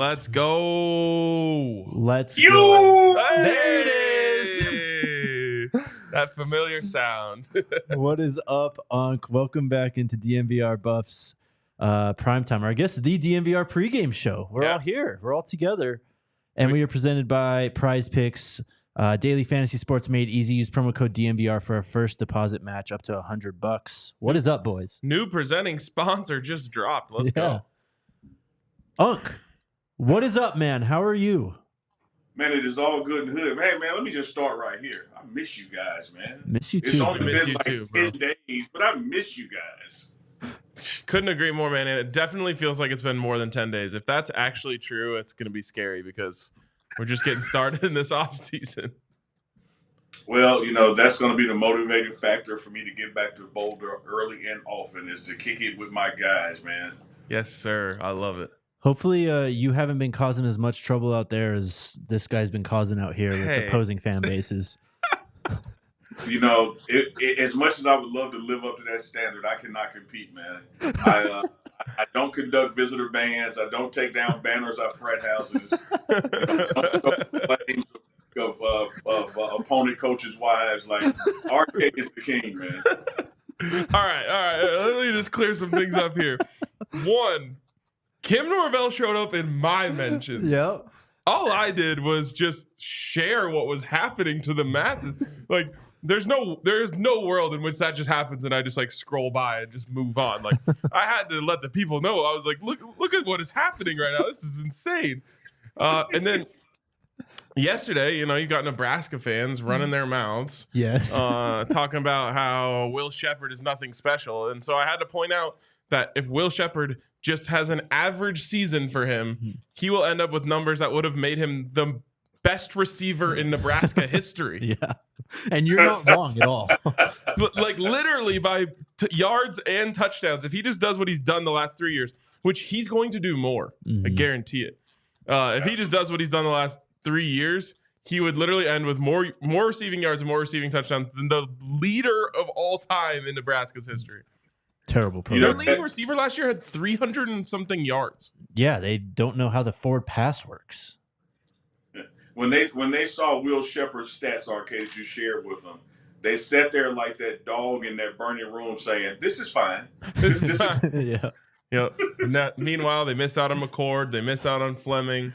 Let's go. Let's go. Hey! There it is. That familiar sound. What is up, Unc? Welcome back into DNVR Buffs Primetime, or I guess the DNVR pregame show. We're all here. We're all together. And we are presented by Prize Picks, daily fantasy sports made easy. Use promo code DNVR for a first deposit match up to $100. What is up, boys? New presenting sponsor just dropped. Let's go. Unc, what is up, man? How are you? Man, it is all good and hood. Hey, man, let me just start right here. I miss you guys, man. Miss you too. It's only Miss been you like too, 10 bro. days, but I miss you guys. Couldn't agree more, man. And it definitely feels like it's been more than 10 days. If that's actually true, it's going to be scary because we're just getting started in this off season. Well, you know, that's going to be the motivating factor for me to get back to Boulder early and often is to kick it with my guys, man. Yes, sir. I love it. Hopefully, you haven't been causing as much trouble out there as this guy's been causing out here with opposing fan bases. You know, as much as I would love to live up to that standard, I cannot compete, man. I don't conduct visitor bans. I don't take down banners at frat houses. Of opponent coaches' wives. Like, RK is the king, man. All right. Let me just clear some things up here. One, Kim Norvell showed up in my mentions. Yep. All I did was just share what was happening to the masses. Like, there's no world in which that just happens and I just like scroll by and just move on. Like, I had to let the people know. I was like, look at what is happening right now. This is insane. And then yesterday, you know, you got Nebraska fans running their mouths. Yes. Talking about how Will Sheppard is nothing special. And so I had to point out that if Will Sheppard just has an average season for him, he will end up with numbers that would have made him the best receiver in Nebraska history. Yeah. And you're not wrong at all. Like literally by yards and touchdowns. If he just does what he's done the last 3 years, which he's going to do more, I guarantee it. If he just does what he's done the last 3 years, he would literally end with more receiving yards and more receiving touchdowns than the leader of all time in Nebraska's history. Terrible program. Their leading receiver last year had 300 and something yards. Yeah, they don't know how the forward pass works. When they saw Will Sheppard's stats, RK, that you shared with them, they sat there like that dog in that burning room saying, "This is fine. This is Yeah. Yeah. And meanwhile, they missed out on McCord. They missed out on Fleming.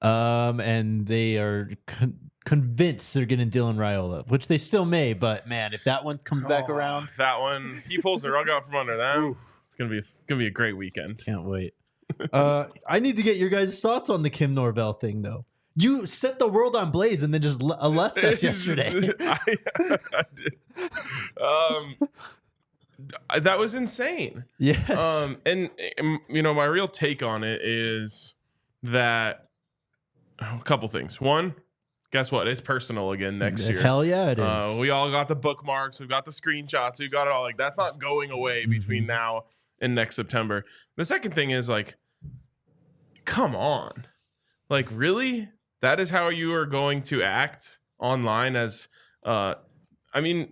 And they are convinced they're getting Dylan Raiola, which they still may. But man, if that one comes back around, If that one, he pulls the rug out from under them, it's gonna be a great weekend. Can't wait. I need to get your guys' thoughts on the Kim Norvell thing, though. You set the world on blaze and then just left us yesterday. I did. That was insane. Yes. And you know, my real take on it is that a couple things. One, guess what? It's personal again next year. Hell yeah, it is. We all got the bookmarks. We've got the screenshots. We've got it all. Like, that's not going away between now and next September. The second thing is, like, come on. Like, really? That is how you are going to act online as, I mean,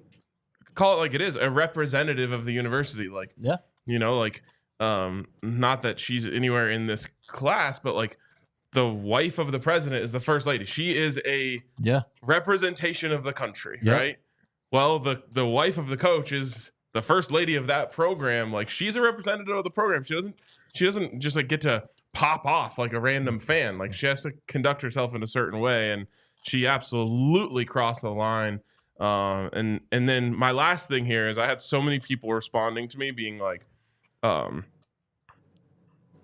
call it like it is, a representative of the university. Like, yeah, you know, like, not that she's anywhere in this class, but like the wife of the president is the first lady. She is a representation of the country, right? Well, the wife of the coach is the first lady of that program. Like, she's a representative of the program. She doesn't just like get to pop off like a random fan. Like, she has to conduct herself in a certain way, and she absolutely crossed the line. And then my last thing here is I had so many people responding to me being like a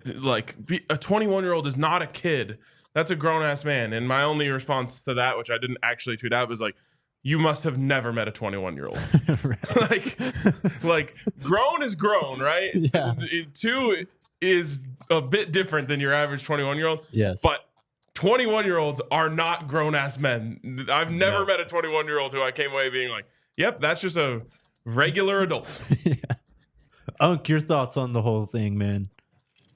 21-year-old is not a kid. That's a grown-ass man. And my only response to that, which I didn't actually tweet out, was like, you must have never met a 21-year-old. like grown is grown, right? Yeah. 2 is a bit different than your average 21-year-old. Yes. But 21-year-olds are not grown-ass men. I've never met a 21-year-old who I came away being like, yep, that's just a regular adult. Yeah. Unc, your thoughts on the whole thing, man?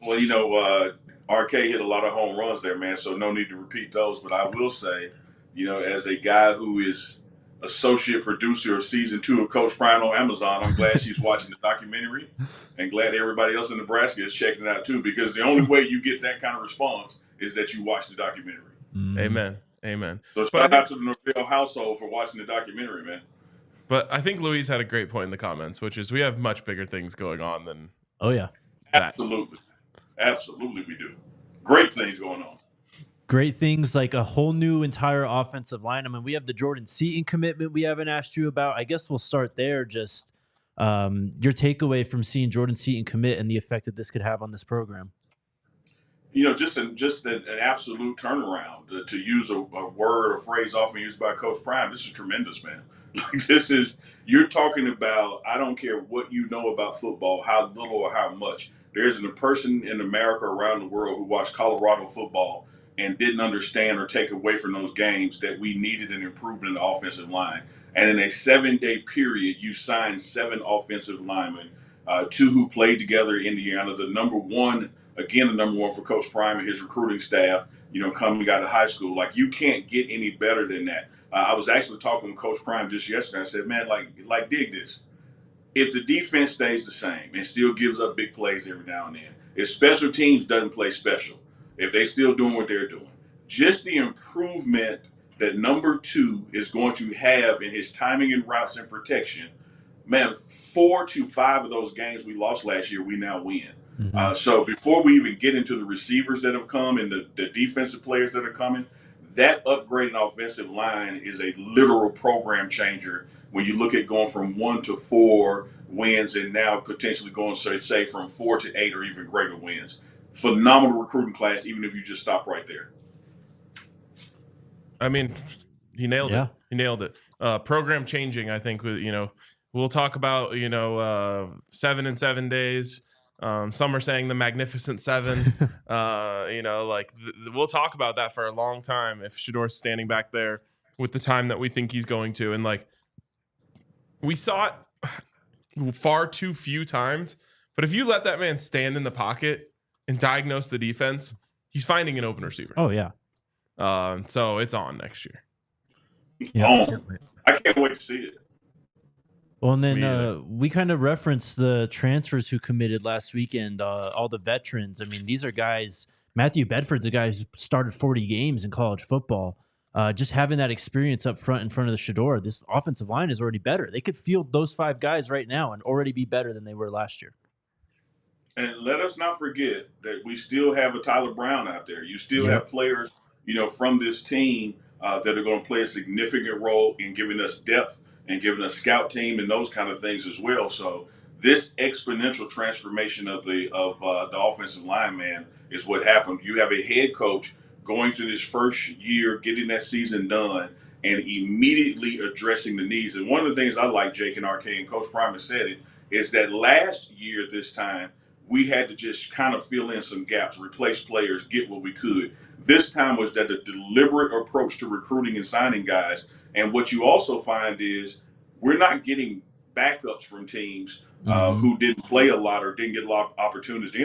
Well, you know, RK hit a lot of home runs there, man, so no need to repeat those. But I will say, you know, as a guy who is associate producer of season 2 of Coach Prime on Amazon, I'm glad she's watching the documentary and glad everybody else in Nebraska is checking it out too, because the only way you get that kind of response is that you watch the documentary. Amen. So shout out to the Norvell household for watching the documentary, man. But I think Louise had a great point in the comments, which is we have much bigger things going on than. Oh yeah, that. Absolutely, we do. Great things going on. Great things like a whole new entire offensive line. I mean, we have the Jordan Seaton commitment we haven't asked you about. I guess we'll start there. Just your takeaway from seeing Jordan Seaton commit and the effect that this could have on this program. Just an absolute turnaround. To use a word or phrase often used by Coach Prime, this is tremendous, man. You're talking about, I don't care what you know about football, how little or how much. There isn't a person in America around the world who watched Colorado football and didn't understand or take away from those games that we needed an improvement in the offensive line. And in a 7-day period, you signed 7 offensive linemen, 2 who played together in Indiana, the number one for Coach Prime and his recruiting staff, coming out of high school. Like, you can't get any better than that. I was actually talking with Coach Prime just yesterday. I said, man, like dig this. If the defense stays the same and still gives up big plays every now and then, if special teams doesn't play special, if they still doing what they're doing, just the improvement that number 2 is going to have in his timing and routes and protection, man, 4 to 5 of those games we lost last year, we now win. Mm-hmm. So before we even get into the receivers that have come and the defensive players that are coming, that upgrade in offensive line is a literal program changer when you look at going from 1 to 4 wins and now potentially going, say, from 4 to 8 or even greater wins. Phenomenal recruiting class, even if you just stop right there. I mean, he nailed it. He nailed it. Program changing, I think, we'll talk about, 7 in 7 days. Some are saying the Magnificent Seven. We'll talk about that for a long time if Shedor's standing back there with the time that we think he's going to. And we saw it far too few times. But if you let that man stand in the pocket and diagnose the defense, he's finding an open receiver. Oh yeah. So it's on next year. Yeah, I can't wait to see it. Well, and then we kind of referenced the transfers who committed last weekend, all the veterans. I mean, these are guys. Matthew Bedford's a guy who started 40 games in college football. Just having that experience up front in front of the Shedor, this offensive line is already better. They could field those 5 guys right now and already be better than they were last year. And let us not forget that we still have a Tyler Brown out there. You still have players, from this team that are going to play a significant role in giving us depth and giving a scout team and those kind of things as well. So this exponential transformation of the offensive line, man, is what happened. You have a head coach going through this first year, getting that season done, and immediately addressing the needs. And one of the things I like, Jake and RK, and Coach Prime said it, is that last year this time, we had to just kind of fill in some gaps, replace players, get what we could. This time was that a deliberate approach to recruiting and signing guys. And what you also find is we're not getting backups from teams who didn't play a lot or didn't get a lot of opportunities.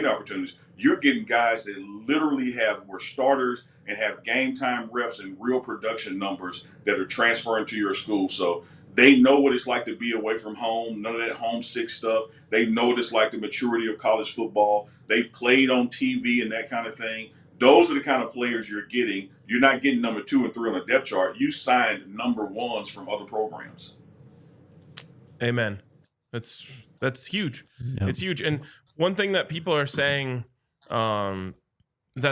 You're getting guys that literally were starters and have game time reps and real production numbers that are transferring to your school. So they know what it's like to be away from home, none of that homesick stuff. They know what it's like, the maturity of college football. They've played on TV and that kind of thing. Those are the kind of players you're getting. You're not getting number 2 and 3 on the depth chart. You signed number 1s from other programs. Amen. That's huge. Yep. It's huge. And one thing that people are saying that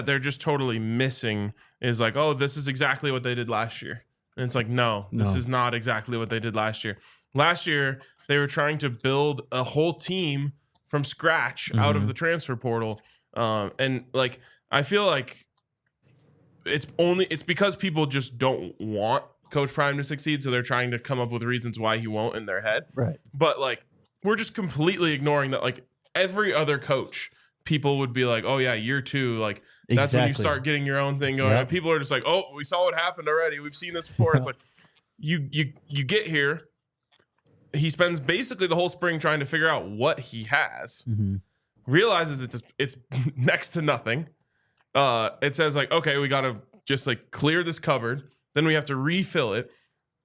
they're just totally missing is like, oh, this is exactly what they did last year. And it's like, no, this is not exactly what they did last year. Last year, they were trying to build a whole team from scratch out of the transfer portal. I feel like it's because people just don't want Coach Prime to succeed, so they're trying to come up with reasons why he won't in their head. Right. But we're just completely ignoring that. Every other coach, people would be like, "Oh yeah, year 2, that's when you start getting your own thing going." Yep. And people are just like, "Oh, we saw what happened already. We've seen this before." It's like you get here. He spends basically the whole spring trying to figure out what he has. Realizes it's next to nothing. It says okay, we got to just clear this cupboard. Then we have to refill it.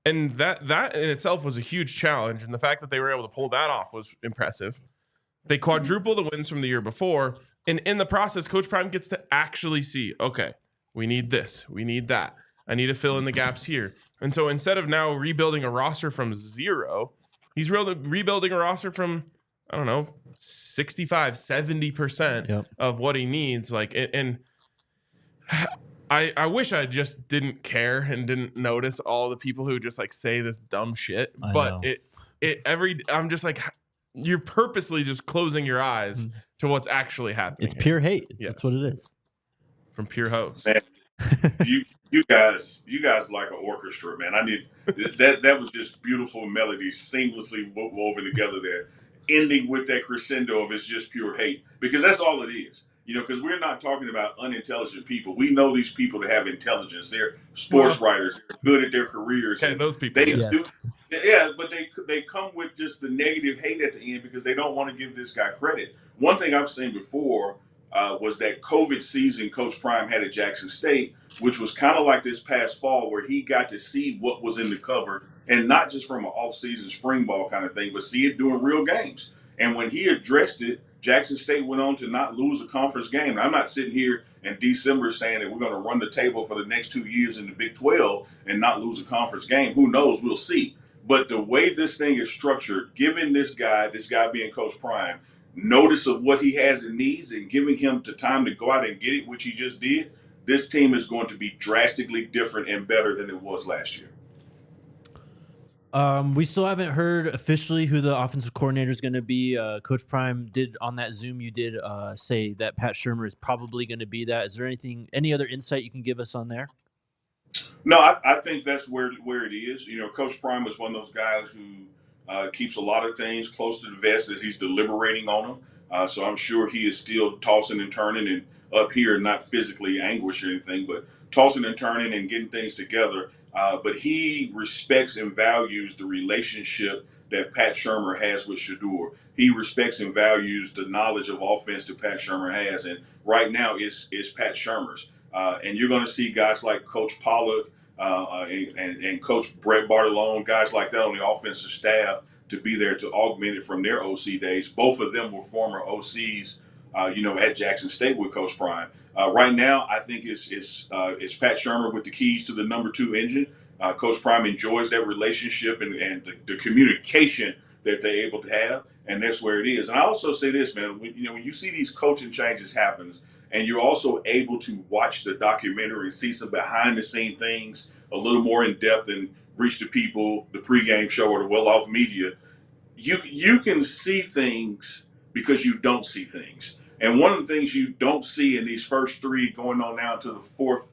And that in itself was a huge challenge. And the fact that they were able to pull that off was impressive. They quadruple the wins from the year before. And in the process, Coach Prime gets to actually see, okay, We need this. We need that. I need to fill in the gaps here. And so instead of now rebuilding a roster from zero, he's rebuilding a roster from, I don't know, 65, 70% of what he needs. Like, and I wish I just didn't care and didn't notice all the people who just like say this dumb shit. But I'm just like, you're purposely just closing your eyes to what's actually happening. It's pure hate. That's what it is. From pure hosts. Man, you guys like an orchestra, man. I need that was just beautiful melodies seamlessly woven together there, ending with that crescendo of it's just pure hate, because that's all it is. Because we're not talking about unintelligent people. We know these people that have intelligence. They're sports writers. They're good at their careers. Okay, those people. But they come with just the negative hate at the end because they don't want to give this guy credit. One thing I've seen before was that COVID season Coach Prime had at Jackson State, which was kind of like this past fall where he got to see what was in the cupboard, and not just from an off-season spring ball kind of thing, but see it during real games. And when he addressed it, Jackson State went on to not lose a conference game. Now, I'm not sitting here in December saying that we're going to run the table for the next 2 years in the Big 12 and not lose a conference game. Who knows? We'll see. But the way this thing is structured, giving this guy being Coach Prime, notice of what he has and needs and giving him the time to go out and get it, which he just did, this team is going to be drastically different and better than it was last year. We still haven't heard officially who the offensive coordinator is going to be. Coach Prime did on that Zoom. You did say that Pat Shurmur is probably going to be that. Is there any other insight you can give us on there? No, I think that's where it is. Coach Prime is one of those guys who keeps a lot of things close to the vest as he's deliberating on them. So I'm sure he is still tossing and turning and up here, not physically anguished or anything, but tossing and turning and getting things together. But he respects and values the relationship that Pat Shurmur has with Shedeur. He respects and values the knowledge of offense that Pat Shurmur has. And right now it's Pat Shurmur's. And you're going to see guys like Coach Pollard and Coach Brett Bartolone, guys like that on the offensive staff to be there to augment it from their OC days. Both of them were former OCs, at Jackson State with Coach Prime. Right now, I think it's Pat Shurmur with the keys to the number 2 engine. Coach Prime enjoys that relationship and the communication that they're able to have, and that's where it is. And I also say this, man, when you see these coaching changes happen, and you're also able to watch the documentary and see some behind-the-scene things a little more in depth and reach the people, the pregame show or the well-off media, you can see things because you don't see things. And one of the things you don't see in these first 3 going on now to the 4th,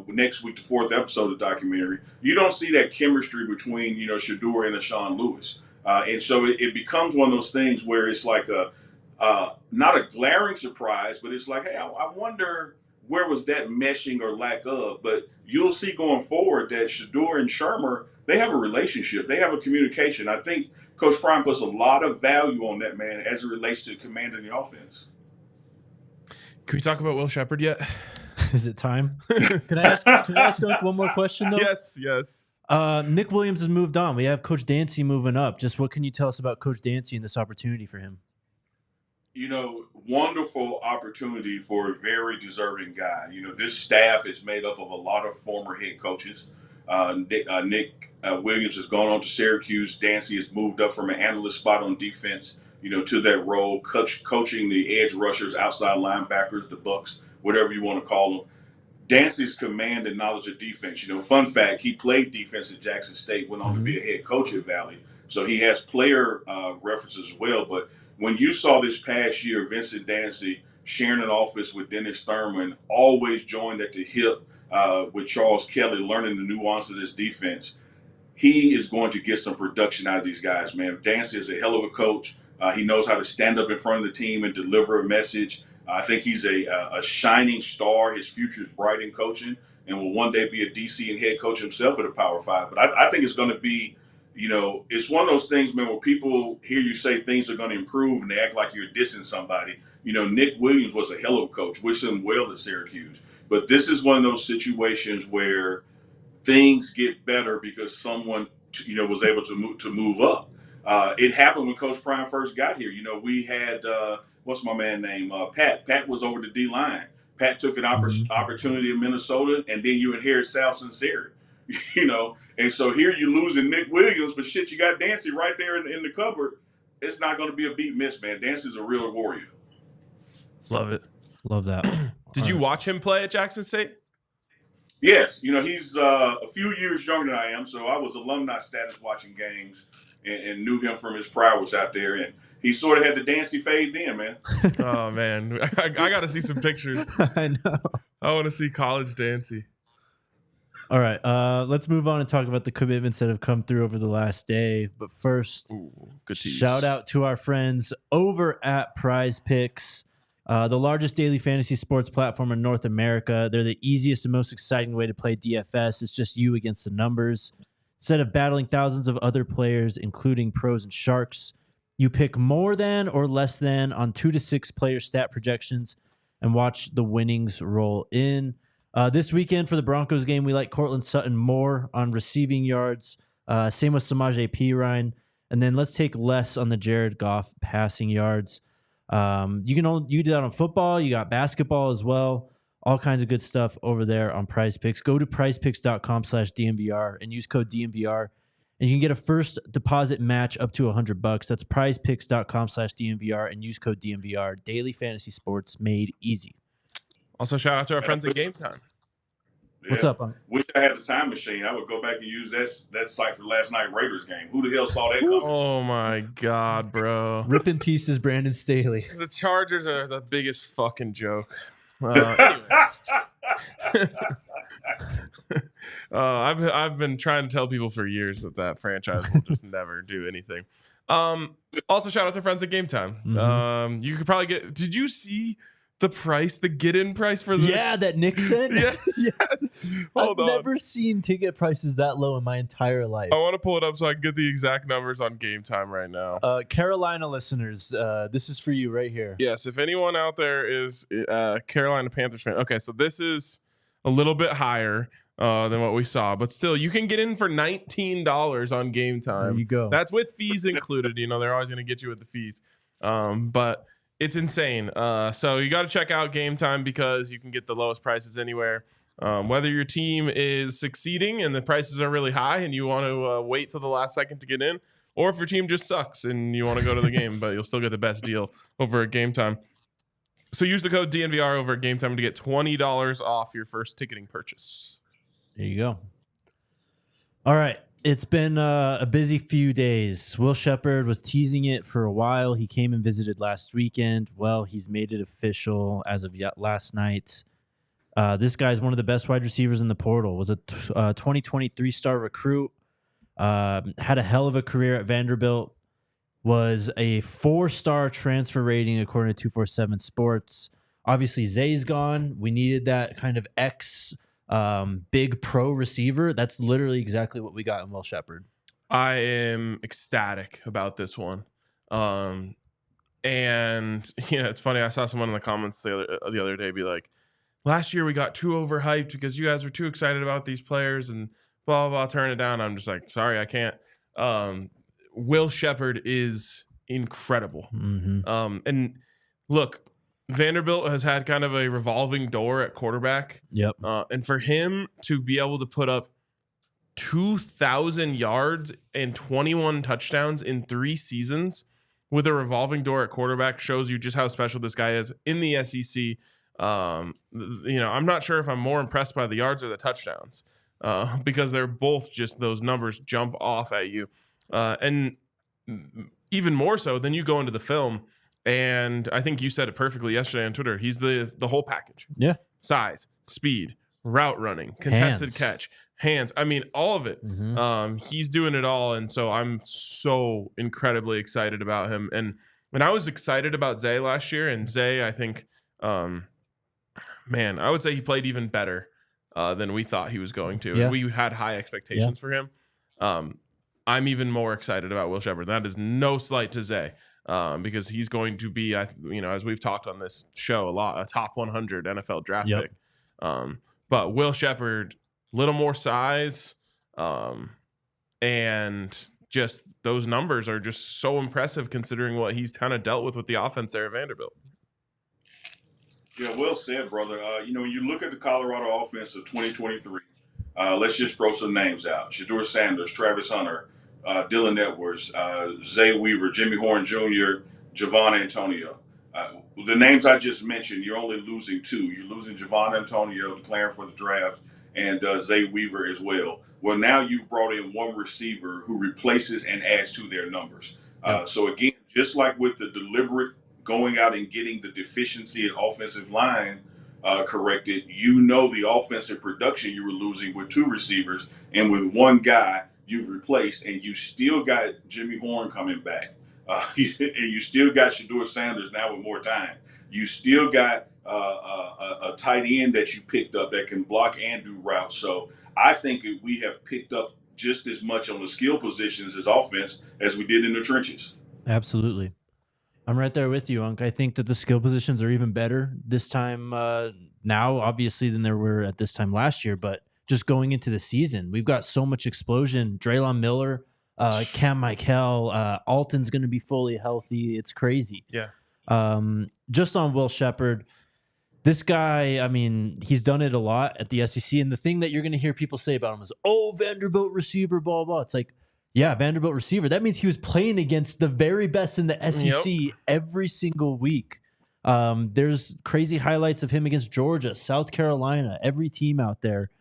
next week, the 4th episode of the documentary, you don't see that chemistry between, Shedeur and Ashawn Lewis. And so it becomes one of those things where it's like not a glaring surprise, but it's like, hey, I wonder where was that meshing or lack of. But you'll see going forward that Shedeur and Shurmur, they have a relationship. They have a communication. I think Coach Prime puts a lot of value on that, man, as it relates to commanding the offense. Can we talk about Will Sheppard yet? Is it time? Can I ask like one more question though? Yes. Nick Williams has moved on. We have Coach Dancy moving up. Just what can you tell us about Coach Dancy and this opportunity for him? Wonderful opportunity for a very deserving guy. This staff is made up of a lot of former head coaches. Nick Williams has gone on to Syracuse. Dancy has moved up from an analyst spot on defense, to that role, coaching the edge rushers, outside linebackers, the Bucks, whatever you want to call them. Dancy's command and knowledge of defense. Fun fact, he played defense at Jackson State, went on to be a head coach at Valley. So he has player references as well. But when you saw this past year, Vincent Dancy sharing an office with Dennis Thurman, always joined at the hip with Charles Kelly, learning the nuance of this defense, he is going to get some production out of these guys, man. Dancy is a hell of a coach. He knows how to stand up in front of the team and deliver a message. I think he's a shining star. His future is bright in coaching and will one day be a DC and head coach himself at a Power 5. But I think it's going to be, it's one of those things, man, where people hear you say things are going to improve and they act like you're dissing somebody. Nick Williams was a hell of a coach. Wish him well at Syracuse. But this is one of those situations where things get better because someone, was able to move up. It happened when Coach Prime first got here. We had, what's my man name? Pat. Pat was over the D-line. Pat took an opportunity in Minnesota, and then you inherit Sal Sinceri. And so here you're losing Nick Williams, but shit, you got Dancy right there in the cupboard. It's not going to be a beat miss, man. Dancy's a real warrior. Love it. Love that. Did you watch him play at Jackson State? Yes. He's a few years younger than I am, so I was alumni status watching games and knew him from his prowess out there. And he sort of had the Dancy fade then, man. Oh, man. I got to see some pictures. I know. I want to see college Dancy. All right, let's move on and talk about the commitments that have come through over the last day. But first, good tease. Shout out to our friends over at Prize Picks, the largest daily fantasy sports platform in North America. They're the easiest and most exciting way to play DFS. It's just you against the numbers. Instead of battling thousands of other players, including pros and sharks, you pick more than or less than on 2 to 6 player stat projections and watch the winnings roll in. This weekend for the Broncos game, we like Cortland Sutton more on receiving yards. Same with Samaje Perine. And then let's take less on the Jared Goff passing yards. You do that on football. You got basketball as well. All kinds of good stuff over there on Prize Picks. Go to prizepicks.com/DNVR and use code DNVR. And you can get a first deposit match up to $100. That's prizepicks.com/DNVR and use code DNVR. Daily fantasy sports made easy. Also, shout out to our friends at Game Time. Yeah. What's up, Unc? Wish I had the time machine. I would go back and use that site for last night Raiders game. Who the hell saw that coming? Oh, my God, bro. Rip in pieces, Brandon Staley. The Chargers are the biggest fucking joke. Anyways. I've been trying to tell people for years that franchise will just never do anything. Also, shout out to friends at Game Time. Mm-hmm. You could probably get. Did you see the get-in price for the? Yeah, that Nick sent. Yeah. I've never seen ticket prices that low in my entire life. I want to pull it up so I can get the exact numbers on Game Time right now. Carolina listeners, this is for you right here. Yes, if anyone out there is Carolina Panthers fan, okay, so this is a little bit higher than what we saw, but still, you can get in for $19 on Game Time. There you go. That's with fees included. They're always going to get you with the fees, but it's insane. So you got to check out Game Time because you can get the lowest prices anywhere. Whether your team is succeeding and the prices are really high and you want to wait till the last second to get in, or if your team just sucks and you want to go to the game, but you'll still get the best deal over at Game Time. So use the code DNVR over at Game Time to get $20 off your first ticketing purchase. There you go. All right. It's been a busy few days. Will Sheppard was teasing it for a while. He came and visited last weekend. Well, he's made it official as of last night. This guy's one of the best wide receivers in the portal. Was a 2023 star recruit. Had a hell of a career at Vanderbilt. Was a 4-star transfer rating according to 247 Sports. Obviously, Zay's gone. We needed that kind of big pro receiver. That's literally exactly what we got in Will Sheppard. I am ecstatic about this one. And it's funny. I saw someone in the comments the other day be like, last year we got too overhyped because you guys were too excited about these players and blah, blah, blah, turn it down. I'm just like, sorry, I can't. Will Sheppard is incredible. Mm-hmm. And look, Vanderbilt has had kind of a revolving door at quarterback. Yep. And for him to be able to put up 2,000 yards and 21 touchdowns in 3 seasons with a revolving door at quarterback shows you just how special this guy is in the SEC. I'm not sure if I'm more impressed by the yards or the touchdowns because they're both just those numbers jump off at you. And even more so, then you go into the film. And I think you said it perfectly yesterday on Twitter. He's the whole package. Yeah. Size, speed, route running, contested catch, hands. I mean, all of it. Mm-hmm. He's doing it all. And so I'm so incredibly excited about him. And when I was excited about Zay last year, and Zay, I think, I would say he played even better than we thought he was going to. Yeah. And we had high expectations for him. I'm even more excited about Will Sheppard. That is no slight to Zay. Because he's going to be, as we've talked on this show a lot, a top 100 NFL draft pick. But Will Sheppard, little more size, and just those numbers are just so impressive considering what he's kind of dealt with the offense there at Vanderbilt. Yeah, well said, brother. When you look at the Colorado offense of 2023, let's just throw some names out: Shedeur Sanders, Travis Hunter, Dylan Edwards, Zay Weaver, Jimmy Horn Jr., Javon Antonio. The names I just mentioned, you're only losing two. You're losing Javon Antonio, declaring for the draft, and Zay Weaver as well. Well, now you've brought in one receiver who replaces and adds to their numbers. So again, just like with the deliberate going out and getting the deficiency at offensive line corrected, the offensive production you were losing with two receivers, and with one guy you've replaced, and you still got Jimmy Horn coming back. And you still got Shedeur Sanders now with more time. You still got a tight end that you picked up that can block and do routes. So I think we have picked up just as much on the skill positions as offense as we did in the trenches. Absolutely. I'm right there with you, Unc. I think that the skill positions are even better this time now, obviously, than there were at this time last year. But just going into the season, we've got so much explosion. Draylon Miller, Cam Michael, Alton's going to be fully healthy. It's crazy. Yeah. Just on Will Sheppard, this guy, I mean, he's done it a lot at the SEC. And the thing that you're going to hear people say about him is, oh, Vanderbilt receiver, blah, blah. It's like, yeah, Vanderbilt receiver. That means he was playing against the very best in the SEC every single week. There's crazy highlights of him against Georgia, South Carolina, every team out there.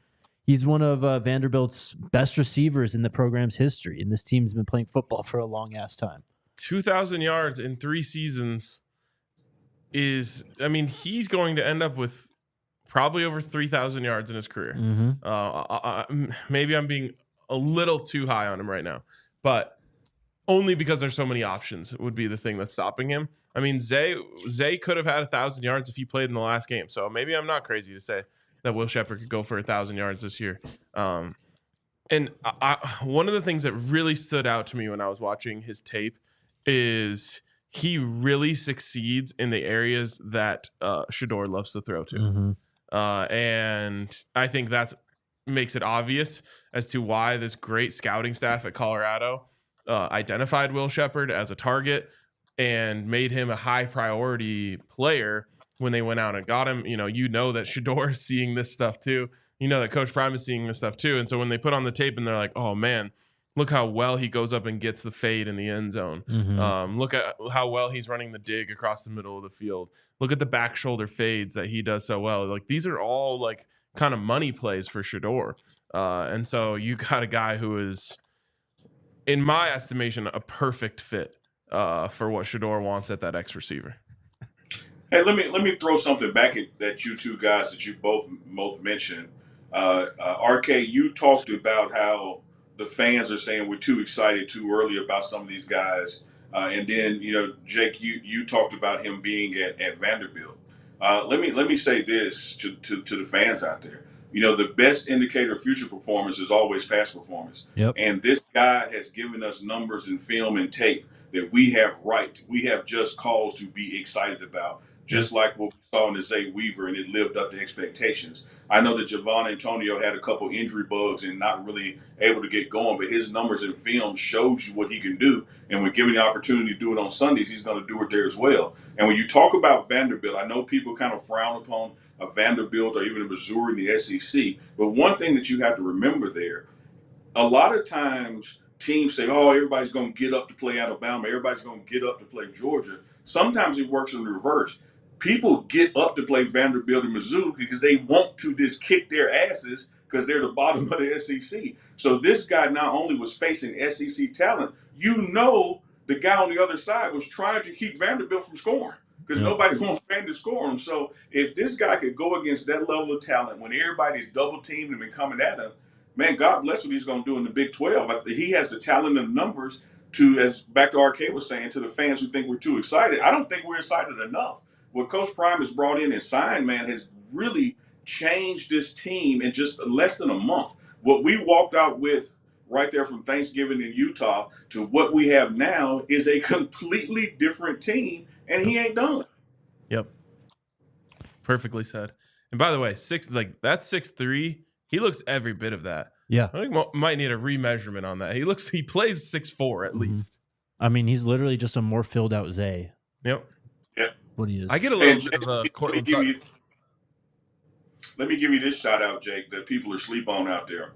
He's one of Vanderbilt's best receivers in the program's history, and this team's been playing football for a long-ass time. 2,000 yards in 3 seasons he's going to end up with probably over 3,000 yards in his career. Mm-hmm. Maybe I'm being a little too high on him right now, but only because there's so many options would be the thing that's stopping him. I mean, Zay could have had 1,000 yards if he played in the last game. So maybe I'm not crazy to say that Will Sheppard could go for 1,000 yards this year. And one of the things that really stood out to me when I was watching his tape is he really succeeds in the areas that Shedeur loves to throw to. Mm-hmm. And I think that's makes it obvious as to why this great scouting staff at Colorado identified Will Sheppard as a target and made him a high priority player when they went out and got him. That Shedeur is seeing this stuff too. That Coach Prime is seeing this stuff too. And so when they put on the tape and they're like, oh man, look how well he goes up and gets the fade in the end zone. Mm-hmm. Look at how well he's running the dig across the middle of the field. Look at the back shoulder fades that he does so well. Like these are all like kind of money plays for Shedeur. And so you got a guy who is, in my estimation, a perfect fit for what Shedeur wants at that X receiver. Hey, let me throw something back at you two guys that you both mentioned. RK, you talked about how the fans are saying we're too excited too early about some of these guys. And then, Jake, you talked about him being at Vanderbilt. Let me say this to the fans out there. The best indicator of future performance is always past performance. Yep. And this guy has given us numbers and film and tape that we have just cause to be excited about. Just like what we saw in the Zay Weaver, and it lived up to expectations. I know that Javon Antonio had a couple injury bugs and not really able to get going, but his numbers in film shows you what he can do. And when given the opportunity to do it on Sundays, he's going to do it there as well. And when you talk about Vanderbilt, I know people kind of frown upon a Vanderbilt or even a Missouri in the SEC, but one thing that you have to remember there, a lot of times teams say, oh, everybody's going to get up to play Alabama, everybody's going to get up to play Georgia. Sometimes it works in the reverse. People get up to play Vanderbilt and Mizzou because they want to just kick their asses because they're the bottom of the SEC. So this guy not only was facing SEC talent, the guy on the other side was trying to keep Vanderbilt from scoring because nobody wants Vanderbilt to score him. So if this guy could go against that level of talent when everybody's double teaming him and coming at him, man, God bless what he's going to do in the Big 12. He has the talent and numbers to, as back to RK was saying, to the fans who think we're too excited. I don't think we're excited enough. What Coach Prime has brought in and signed, man, has really changed this team in just less than a month. What we walked out with right there from Thanksgiving in Utah to what we have now is a completely different team, and he ain't done. Yep. Perfectly said. And by the way, that's 6'3", he looks every bit of that. Yeah. I think might need a remeasurement on that. He plays 6'4" at least. I mean, he's literally just a more filled out Zay. Yep. what he is. I get a little bit of a Cortland Sutton. Let me give you this shout out, Jake, that people are asleep on out there.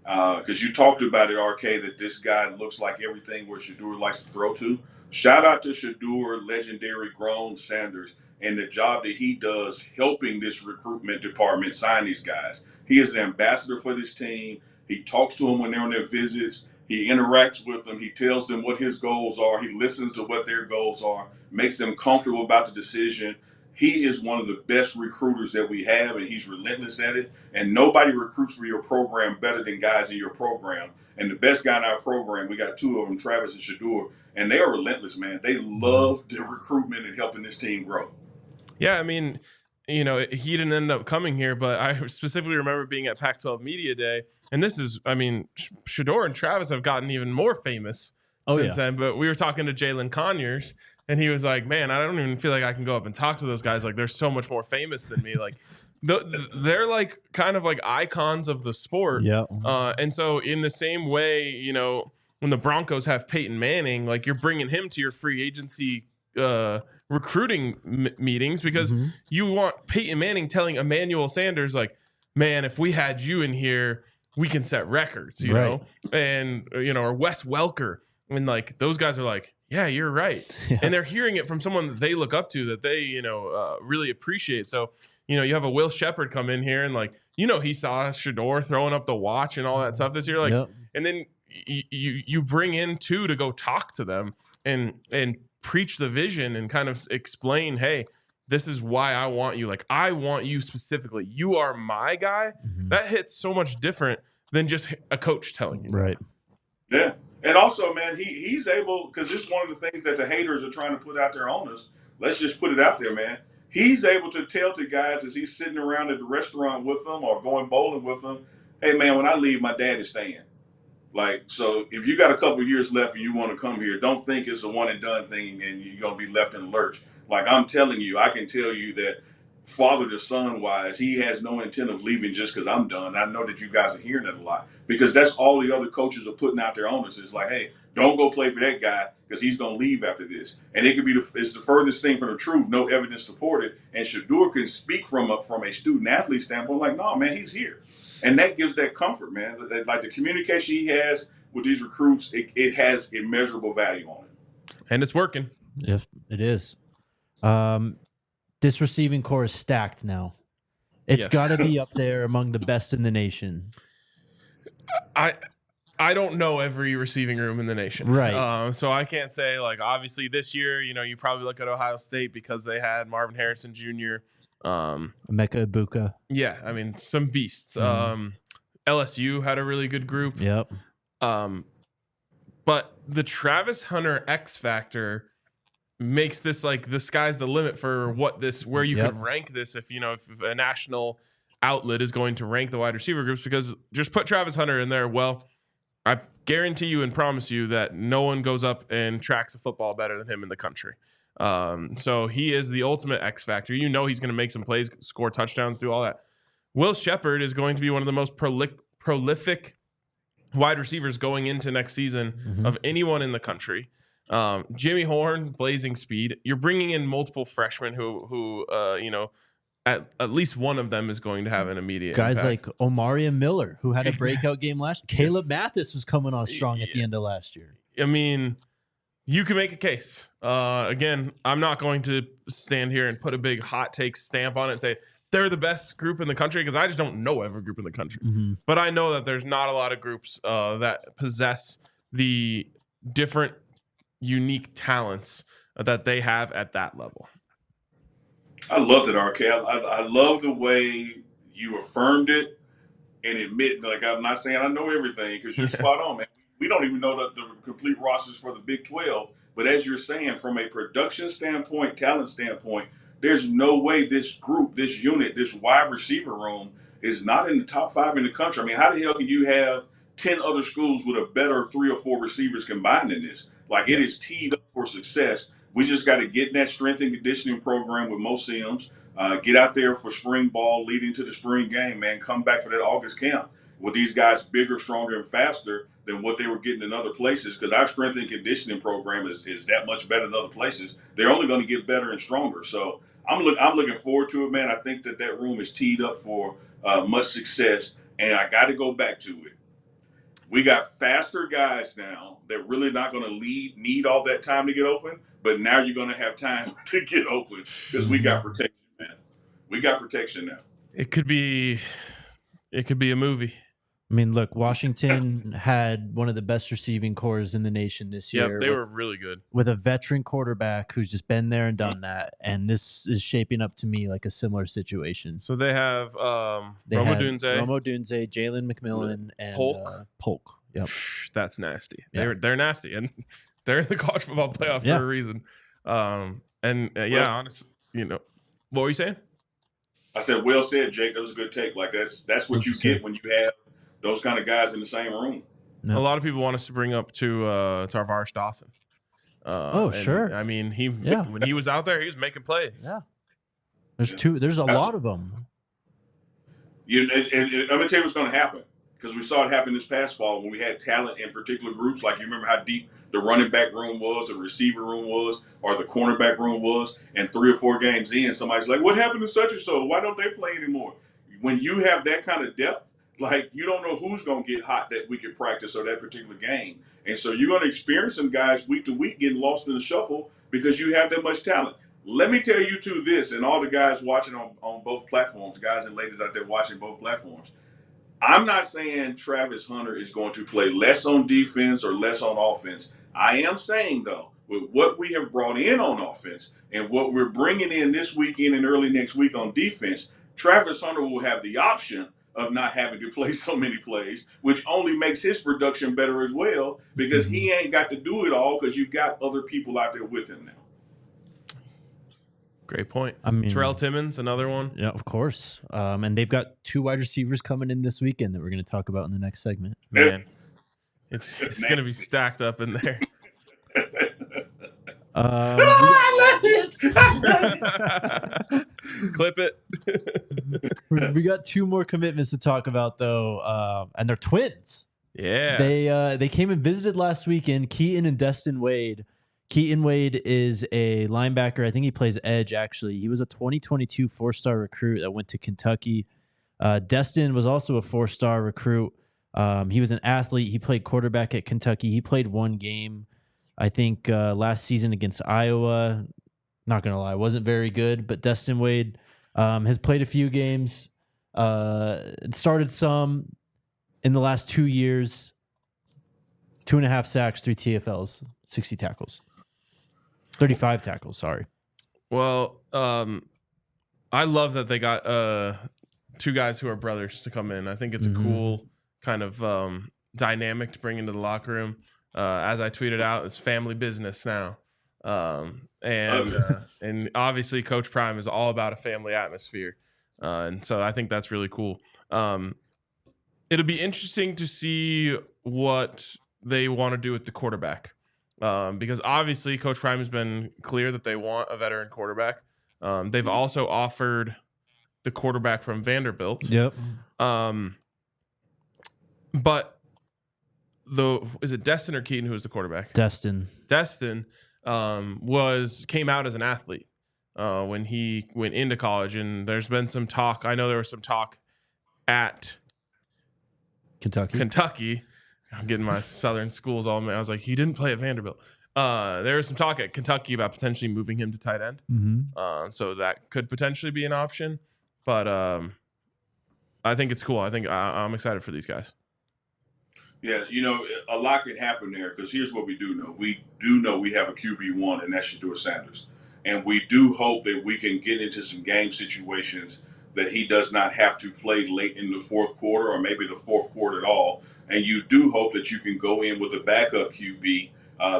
Because you talked about it, RK, that this guy looks like everything where Shedeur likes to throw to. Shout out to Shedeur, legendary Grown Sanders, and the job that he does helping this recruitment department sign these guys. He is an ambassador for this team. He talks to them when they're on their visits. He interacts with them. He tells them what his goals are. He listens to what their goals are, makes them comfortable about the decision. He is one of the best recruiters that we have, and he's relentless at it. And nobody recruits for your program better than guys in your program. And the best guy in our program, we got two of them, Travis and Shedeur, and they are relentless, man. They love the recruitment and helping this team grow. Yeah, I mean, he didn't end up coming here, but I specifically remember being at Pac-12 Media Day. And this is, I mean, Shedeur and Travis have gotten even more famous since then. But we were talking to Jalen Conyers, and he was like, man, I don't even feel like I can go up and talk to those guys. Like, they're so much more famous than me. Like, they're like kind of like icons of the sport. Yeah. And so in the same way, when the Broncos have Peyton Manning, like you're bringing him to your free agency recruiting meetings because you want Peyton Manning telling Emmanuel Sanders, like, man, if we had you in here, we can set records, you know? And, or Wes Welker. And like, those guys are like, yeah, you're right. Yeah. And they're hearing it from someone that they look up to, that they, really appreciate. So, you have a Will Sheppard come in here and like, he saw Shedeur throwing up the watch and all that stuff this year. Like, and then you bring in two to go talk to them and preach the vision and kind of explain, hey, this is why I want you. Like, I want you specifically. You are my guy. That hits so much different than just a coach telling you. Right. Yeah. And also, man, he's able, because it's one of the things that the haters are trying to put out there on us. Let's just put it out there, man. He's able to tell to guys as he's sitting around at the restaurant with them or going bowling with them, hey, man, when I leave, my dad is staying. Like, so if you got a couple of years left and you want to come here, don't think it's a one and done thing and you're going to be left in the lurch. Like, I'm telling you, I can tell you that father to son wise, he has no intent of leaving just because I'm done. I know that you guys are hearing it a lot because that's all the other coaches are putting out there on us. It's like, hey, don't go play for that guy because he's going to leave after this. And it could be it's the furthest thing from the truth, no evidence supported. And Shedeur can speak from a student athlete standpoint, like, no, man, he's here. And that gives that comfort, man. Like the communication he has with these recruits, it has immeasurable value on it. And it's working. Yes, it is. This receiving core is stacked now. It's got to be up there among the best in the nation. I don't know every receiving room in the nation. Right. So I can't say, like, obviously this year, you probably look at Ohio State because they had Marvin Harrison Jr., Emeka Ibuka. Yeah, I mean, some beasts. LSU had a really good group. Yep. But the Travis Hunter X factor makes this like the sky's the limit for where you could rank this if a national outlet is going to rank the wide receiver groups, because just put Travis Hunter in there. Well, I guarantee you and promise you that no one goes up and tracks a football better than him in the country. So he is the ultimate X factor. He's going to make some plays, score touchdowns, do all that. Will Sheppard is going to be one of the most prolific wide receivers going into next season of anyone in the country. Jimmy Horn, blazing speed. You're bringing in multiple freshmen who at least one of them is going to have an immediate guys impact. Like Omarion Miller, who had a breakout game last year. Caleb Mathis was coming on strong at the end of last year. I mean, you can make a case. Again, I'm not going to stand here and put a big hot take stamp on it and say they're the best group in the country, because I just don't know every group in the country. But I know that there's not a lot of groups that possess the different unique talents that they have at that level. I love it, RK. I love the way you affirmed it and admit, like, I'm not saying I know everything, because you're spot on, man. We don't even know the complete rosters for the Big 12. But as you're saying, from a production standpoint, talent standpoint, there's no way this group, this unit, this wide receiver room is not in the top 5 in the country. I mean, how the hell can you have 10 other schools with a better 3 or 4 receivers combined in this? Like, it is teed up for success. We just got to get in that strength and conditioning program with Mo Sims, get out there for spring ball leading to the spring game, man. Come back for that August camp. Were these guys bigger, stronger, and faster than what they were getting in other places? Because our strength and conditioning program is that much better than other places. They're only going to get better and stronger. So I'm looking forward to it, man. I think that room is teed up for much success. And I got to go back to it. We got faster guys now that really not going to need all that time to get open, but now you're going to have time to get open because we got protection, man. We got protection now. It could be a movie. I mean, look, Washington had one of the best receiving corps in the nation this year. Yep, they were really good. With a veteran quarterback who's just been there and done that. And this is shaping up to me like a similar situation. So they have Romo Dunze, Jalen McMillan, and Polk. Yep. That's nasty. Yeah. They're nasty. And they're in the college football playoff for a reason. Honestly, what were you saying? I said, well said, Jake. That was a good take. Like that's what you get when you have those kind of guys in the same room. No. A lot of people want us to bring up to Tarvaris Dawson. Sure. I mean, when he was out there, he was making plays. Yeah. There's a lot of them. I'm going to tell you what's going to happen, because we saw it happen this past fall when we had talent in particular groups. Like, you remember how deep the running back room was, the receiver room was, or the cornerback room was, and 3 or 4 games in, somebody's like, what happened to such and so? Why don't they play anymore? When you have that kind of depth, like, you don't know who's going to get hot that week in practice or that particular game. And so you're going to experience some guys week to week getting lost in the shuffle because you have that much talent. Let me tell you too this, and all the guys watching on both platforms, guys and ladies out there watching both platforms. I'm not saying Travis Hunter is going to play less on defense or less on offense. I am saying, though, with what we have brought in on offense and what we're bringing in this weekend and early next week on defense, Travis Hunter will have the option of not having to play so many plays, which only makes his production better as well, because he ain't got to do it all because you've got other people out there with him now. Great point. I mean, Terrell Timmons, another one. Yeah, of course. And they've got 2 wide receivers coming in this weekend that we're going to talk about in the next segment. Man, it's going to be stacked up in there. Clip it. We got 2 more commitments to talk about, though, and they're twins. Yeah. They came and visited last weekend, Keaten and Destin Wade. Keaten Wade is a linebacker. I think he plays edge, actually. He was a 2022 4-star recruit that went to Kentucky. Destin was also a 4-star recruit. He was an athlete. He played quarterback at Kentucky. He played 1 game, I think, last season against Iowa. Not going to lie, wasn't very good. But Destin Wade has played a few games, started some in the last 2 years, 2.5 sacks, 3 TFLs, 60 tackles. 35 tackles, sorry. Well, I love that they got 2 guys who are brothers to come in. I think it's a cool kind of dynamic to bring into the locker room. As I tweeted out, it's family business now. And obviously Coach Prime is all about a family atmosphere. And so I think that's really cool. It'll be interesting to see what they want to do with the quarterback. Because obviously Coach Prime has been clear that they want a veteran quarterback. They've also offered the quarterback from Vanderbilt. Yep. But is it Destin or Keaten who was the quarterback? Destin came out as an athlete when he went into college, and there's been some talk. I know there was some talk at Kentucky. I'm getting my Southern schools all. I was like, he didn't play at Vanderbilt. There was some talk at Kentucky about potentially moving him to tight end. So that could potentially be an option. But I think it's cool. I think I'm excited for these guys. Yeah, a lot could happen there, because here's what we do know. We do know we have a QB1, and that's Shedeur Sanders. And we do hope that we can get into some game situations that he does not have to play late in the 4th quarter, or maybe the 4th quarter at all. And you do hope that you can go in with a backup QB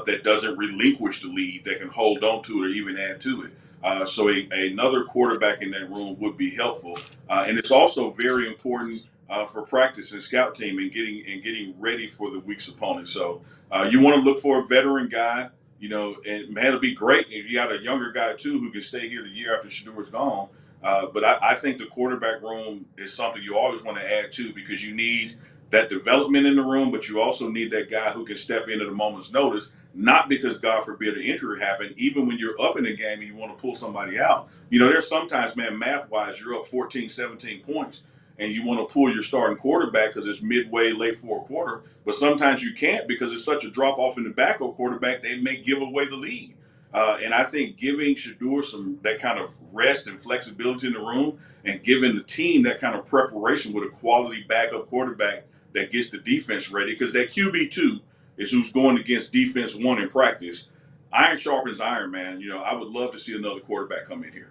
that doesn't relinquish the lead, that can hold on to it or even add to it. So another quarterback in that room would be helpful. And it's also very important for practice and scout team and getting ready for the week's opponent. So you want to look for a veteran guy, and man, it'll be great if you got a younger guy too who can stay here the year after Shedeur's gone. But I think the quarterback room is something you always want to add to, because you need that development in the room, but you also need that guy who can step in at a moment's notice, not because, God forbid, an injury happened. Even when you're up in the game and you want to pull somebody out, there's sometimes, man, math-wise, you're up 14, 17 points, and you want to pull your starting quarterback because it's midway, late fourth quarter. But sometimes you can't because it's such a drop-off in the backup quarterback, they may give away the lead. And I think giving Shedeur that kind of rest and flexibility in the room, and giving the team that kind of preparation with a quality backup quarterback that gets the defense ready, because that QB2 is who's going against defense 1 in practice. Iron sharpens iron, man. I would love to see another quarterback come in here.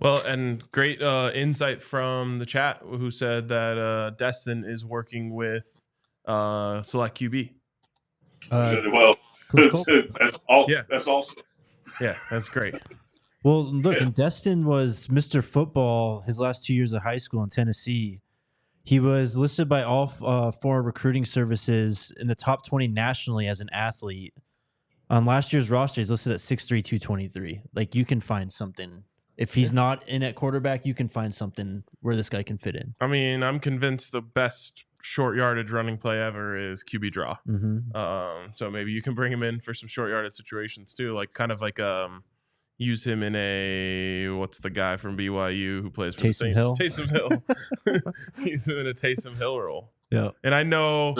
Well, and great insight from the chat, who said that Destin is working with Select QB. Well, that's all. Yeah. That's awesome. Yeah, that's great. Well, look, and Destin was Mr. Football his last 2 years of high school in Tennessee. He was listed by all 4 recruiting services in the top 20 nationally as an athlete. On last year's roster, he's listed at 6'3", 223. Like, you can find something. If he's not in at quarterback, you can find something where this guy can fit in. I mean, I'm convinced the best short yardage running play ever is QB draw. Mm-hmm. So maybe you can bring him in for some short yardage situations too, like kind of like use him in what's the guy from BYU who plays for the Saints? Taysom Hill. Use him in a Taysom Hill role. Yeah. And I know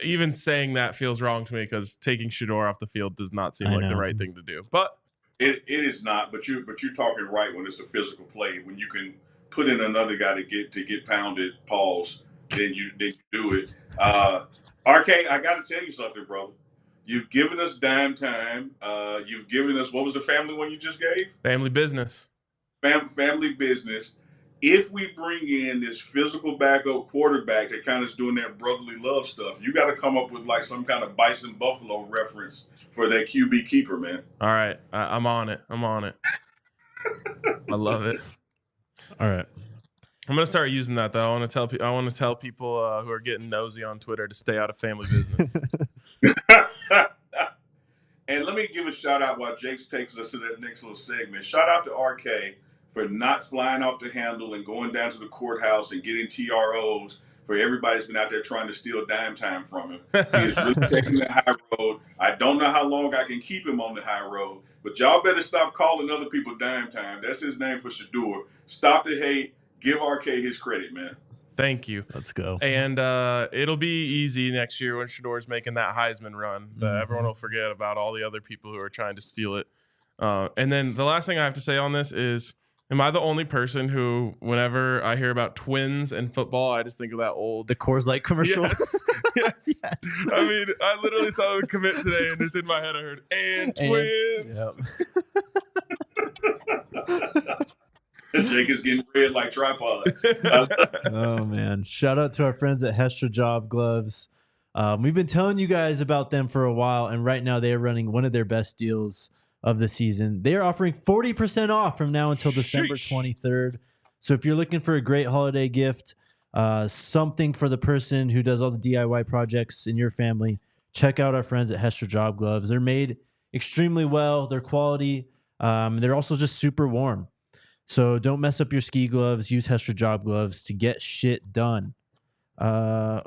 even saying that feels wrong to me because taking Shedeur off the field does not seem like the right thing to do. But it is not. But you're talking right when it's a physical play. When you can put in another guy to get pounded, pause, then you do it. RK, I got to tell you something, brother. You've given us dime time. You've given us, what was the family one you just gave? Family business. Family business. If we bring in this physical backup quarterback that kind of is doing that brotherly love stuff, you got to come up with like some kind of Bison Buffalo reference for that QB keeper, man. All right. I'm on it. I love it. All right. I'm gonna start using that though. I want to tell people who are getting nosy on Twitter to stay out of family business. And let me give a shout out while Jakes takes us to that next little segment. Shout out to RK for not flying off the handle and going down to the courthouse and getting TROs for everybody that's been out there trying to steal dime time from him. He is really taking the high road. I don't know how long I can keep him on the high road, but y'all better stop calling other people dime time. That's his name for Shedeur. Stop the hate. Give RK his credit, man. Thank you. Let's go. And it'll be easy next year when Shedeur's making that Heisman run. Everyone will forget about all the other people who are trying to steal it. And then the last thing I have to say on this is, am I the only person who, whenever I hear about twins and football, I just think of that the Coors Light commercial? Yes. I mean, I literally saw them commit today, and just in my head I heard, and twins. Yep. Jake is getting red like tripods. Oh, man. Shout out to our friends at Hestra Job Gloves. We've been telling you guys about them for a while, and right now they are running one of their best deals of the season. They are offering 40% off from now until December 23rd. So if you're looking for a great holiday gift, something for the person who does all the DIY projects in your family, check out our friends at Hestra Job Gloves. They're made extremely well. They're quality. They're also just super warm. So don't mess up your ski gloves. Use Hestra Job Gloves to get shit done. They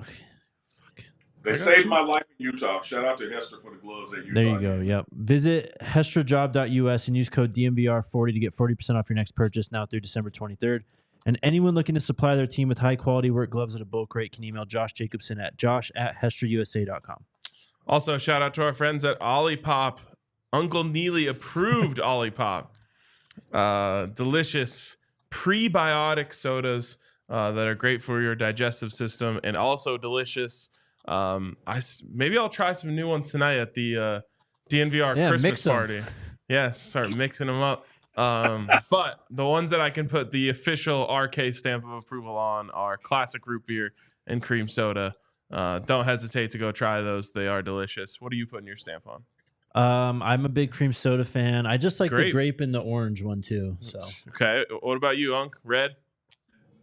saved my life in Utah. Shout out to Hester for the gloves at Utah. There you go. Yep. Visit hestrajob.us and use code DNVR40 to get 40% off your next purchase now through December 23rd. And anyone looking to supply their team with high-quality work gloves at a bulk rate can email Josh Jacobson at josh@hestrausa.com. Also, shout out to our friends at Olipop. Uncle Neely approved Olipop. Delicious prebiotic sodas that are great for your digestive system, and also delicious. Maybe I'll try some new ones tonight at the DNVR Christmas party. Yes, start mixing them up. But the ones that I can put the official RK stamp of approval on are classic root beer and cream soda. Don't hesitate to go try those. They are delicious. What are you putting your stamp on? I'm a big cream soda fan. I just like the grape and the orange one too. So okay, what about you, Unc? Red?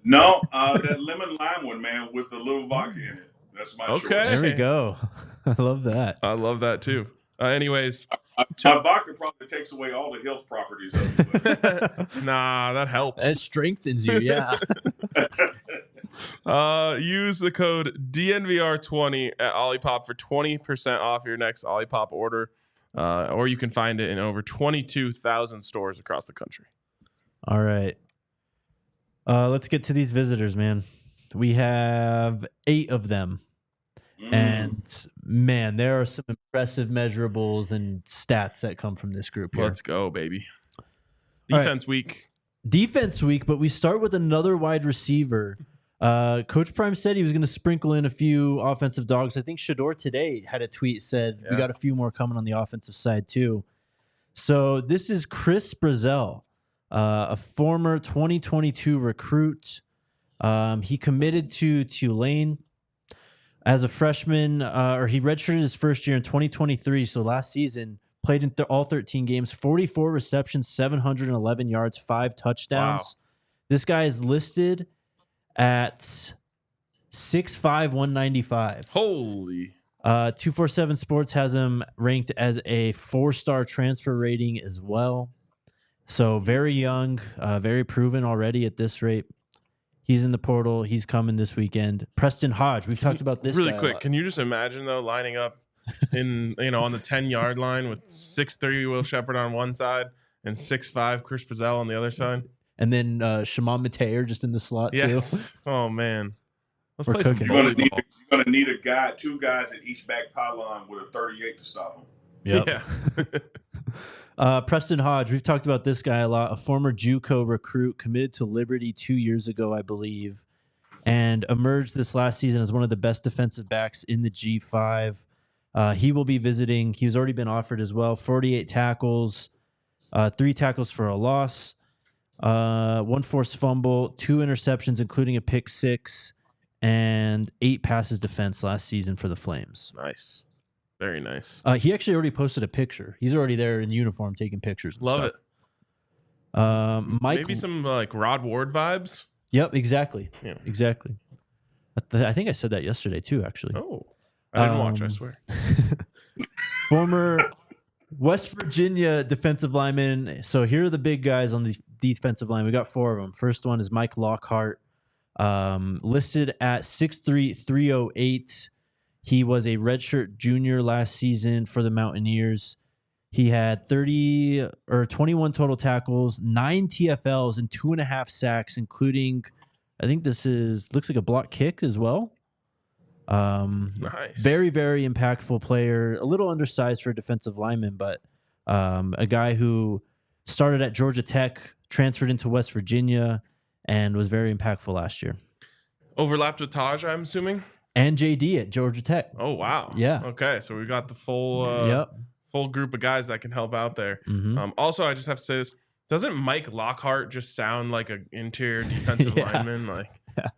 No, that lemon lime one, man, with a little vodka in it. That's my choice. There we go. I love that. I love that too. Anyways, My vodka probably takes away all the health properties of it. Nah, that helps. It strengthens you, yeah. Use the code DNVR20 at Olipop for 20% off your next Olipop order. Or you can find it in over 22,000 stores across the country. All right. Let's get to these visitors, man. We have 8 of them. And, man, there are some impressive measurables and stats that come from this group here. Let's go, baby. Defense week. Defense week, but we start with another wide receiver. Coach Prime said he was going to sprinkle in a few offensive dogs. I think Shador today had a tweet said we got a few more coming on the offensive side too. So this is Chris Brazzell, a former 2022 recruit. He committed to Tulane as a freshman, or he redshirted his first year in 2023. So last season, played in all 13 games, 44 receptions, 711 yards, 5 touchdowns. Wow. This guy is listed at 6'5", 195. Holy. 247 Sports has him ranked as a 4-star transfer rating as well. So very young, very proven already at this rate. He's in the portal. He's coming this weekend. Preston Hodge. We've talked about this really guy quick. Can you just imagine though lining up in on the 10-yard line with 6'3" Will Sheppard on one side and 6'5" Chris Brazzell on the other side? And then Shimon Mateer just in the slot too. Oh man, let's We're play cooking. some You're volleyball. gonna need a guy, 2 guys at each back pylon with a 38 to stop him. Yep. Yeah. Preston Hodge, we've talked about this guy a lot, a former JUCO recruit, committed to Liberty 2 years ago, I believe, and emerged this last season as one of the best defensive backs in the G5. He will be visiting. He's already been offered as well. 48 tackles, 3 tackles for a loss, 1 forced fumble, 2 interceptions, including a pick 6, and 8 passes defense last season for the Flames. Nice. Very nice. He actually already posted a picture. He's already there in uniform taking pictures and Love stuff. it. Mike, maybe some like Rod Ward vibes. Yep, exactly. Yeah. Exactly. I think I said that yesterday too, actually. Oh, I didn't watch, I swear. Former West Virginia defensive lineman. So here are the big guys on the defensive line. We got 4 of them. First one is Mike Lockhart, listed at 6'3", 308. He was a redshirt junior last season for the Mountaineers. He had 21 total tackles, 9 TFLs, and 2.5 sacks, including, I think this looks like a block kick as well. Nice. Very, very impactful player. A little undersized for a defensive lineman, but a guy who started at Georgia Tech, transferred into West Virginia, and was very impactful last year. Overlapped with Taj, I'm assuming? And JD at Georgia Tech. Oh, wow. Yeah. Okay, so we got the full group of guys that can help out there. Mm-hmm. Also, I just have to say this. Doesn't Mike Lockhart just sound like an interior defensive lineman? Like,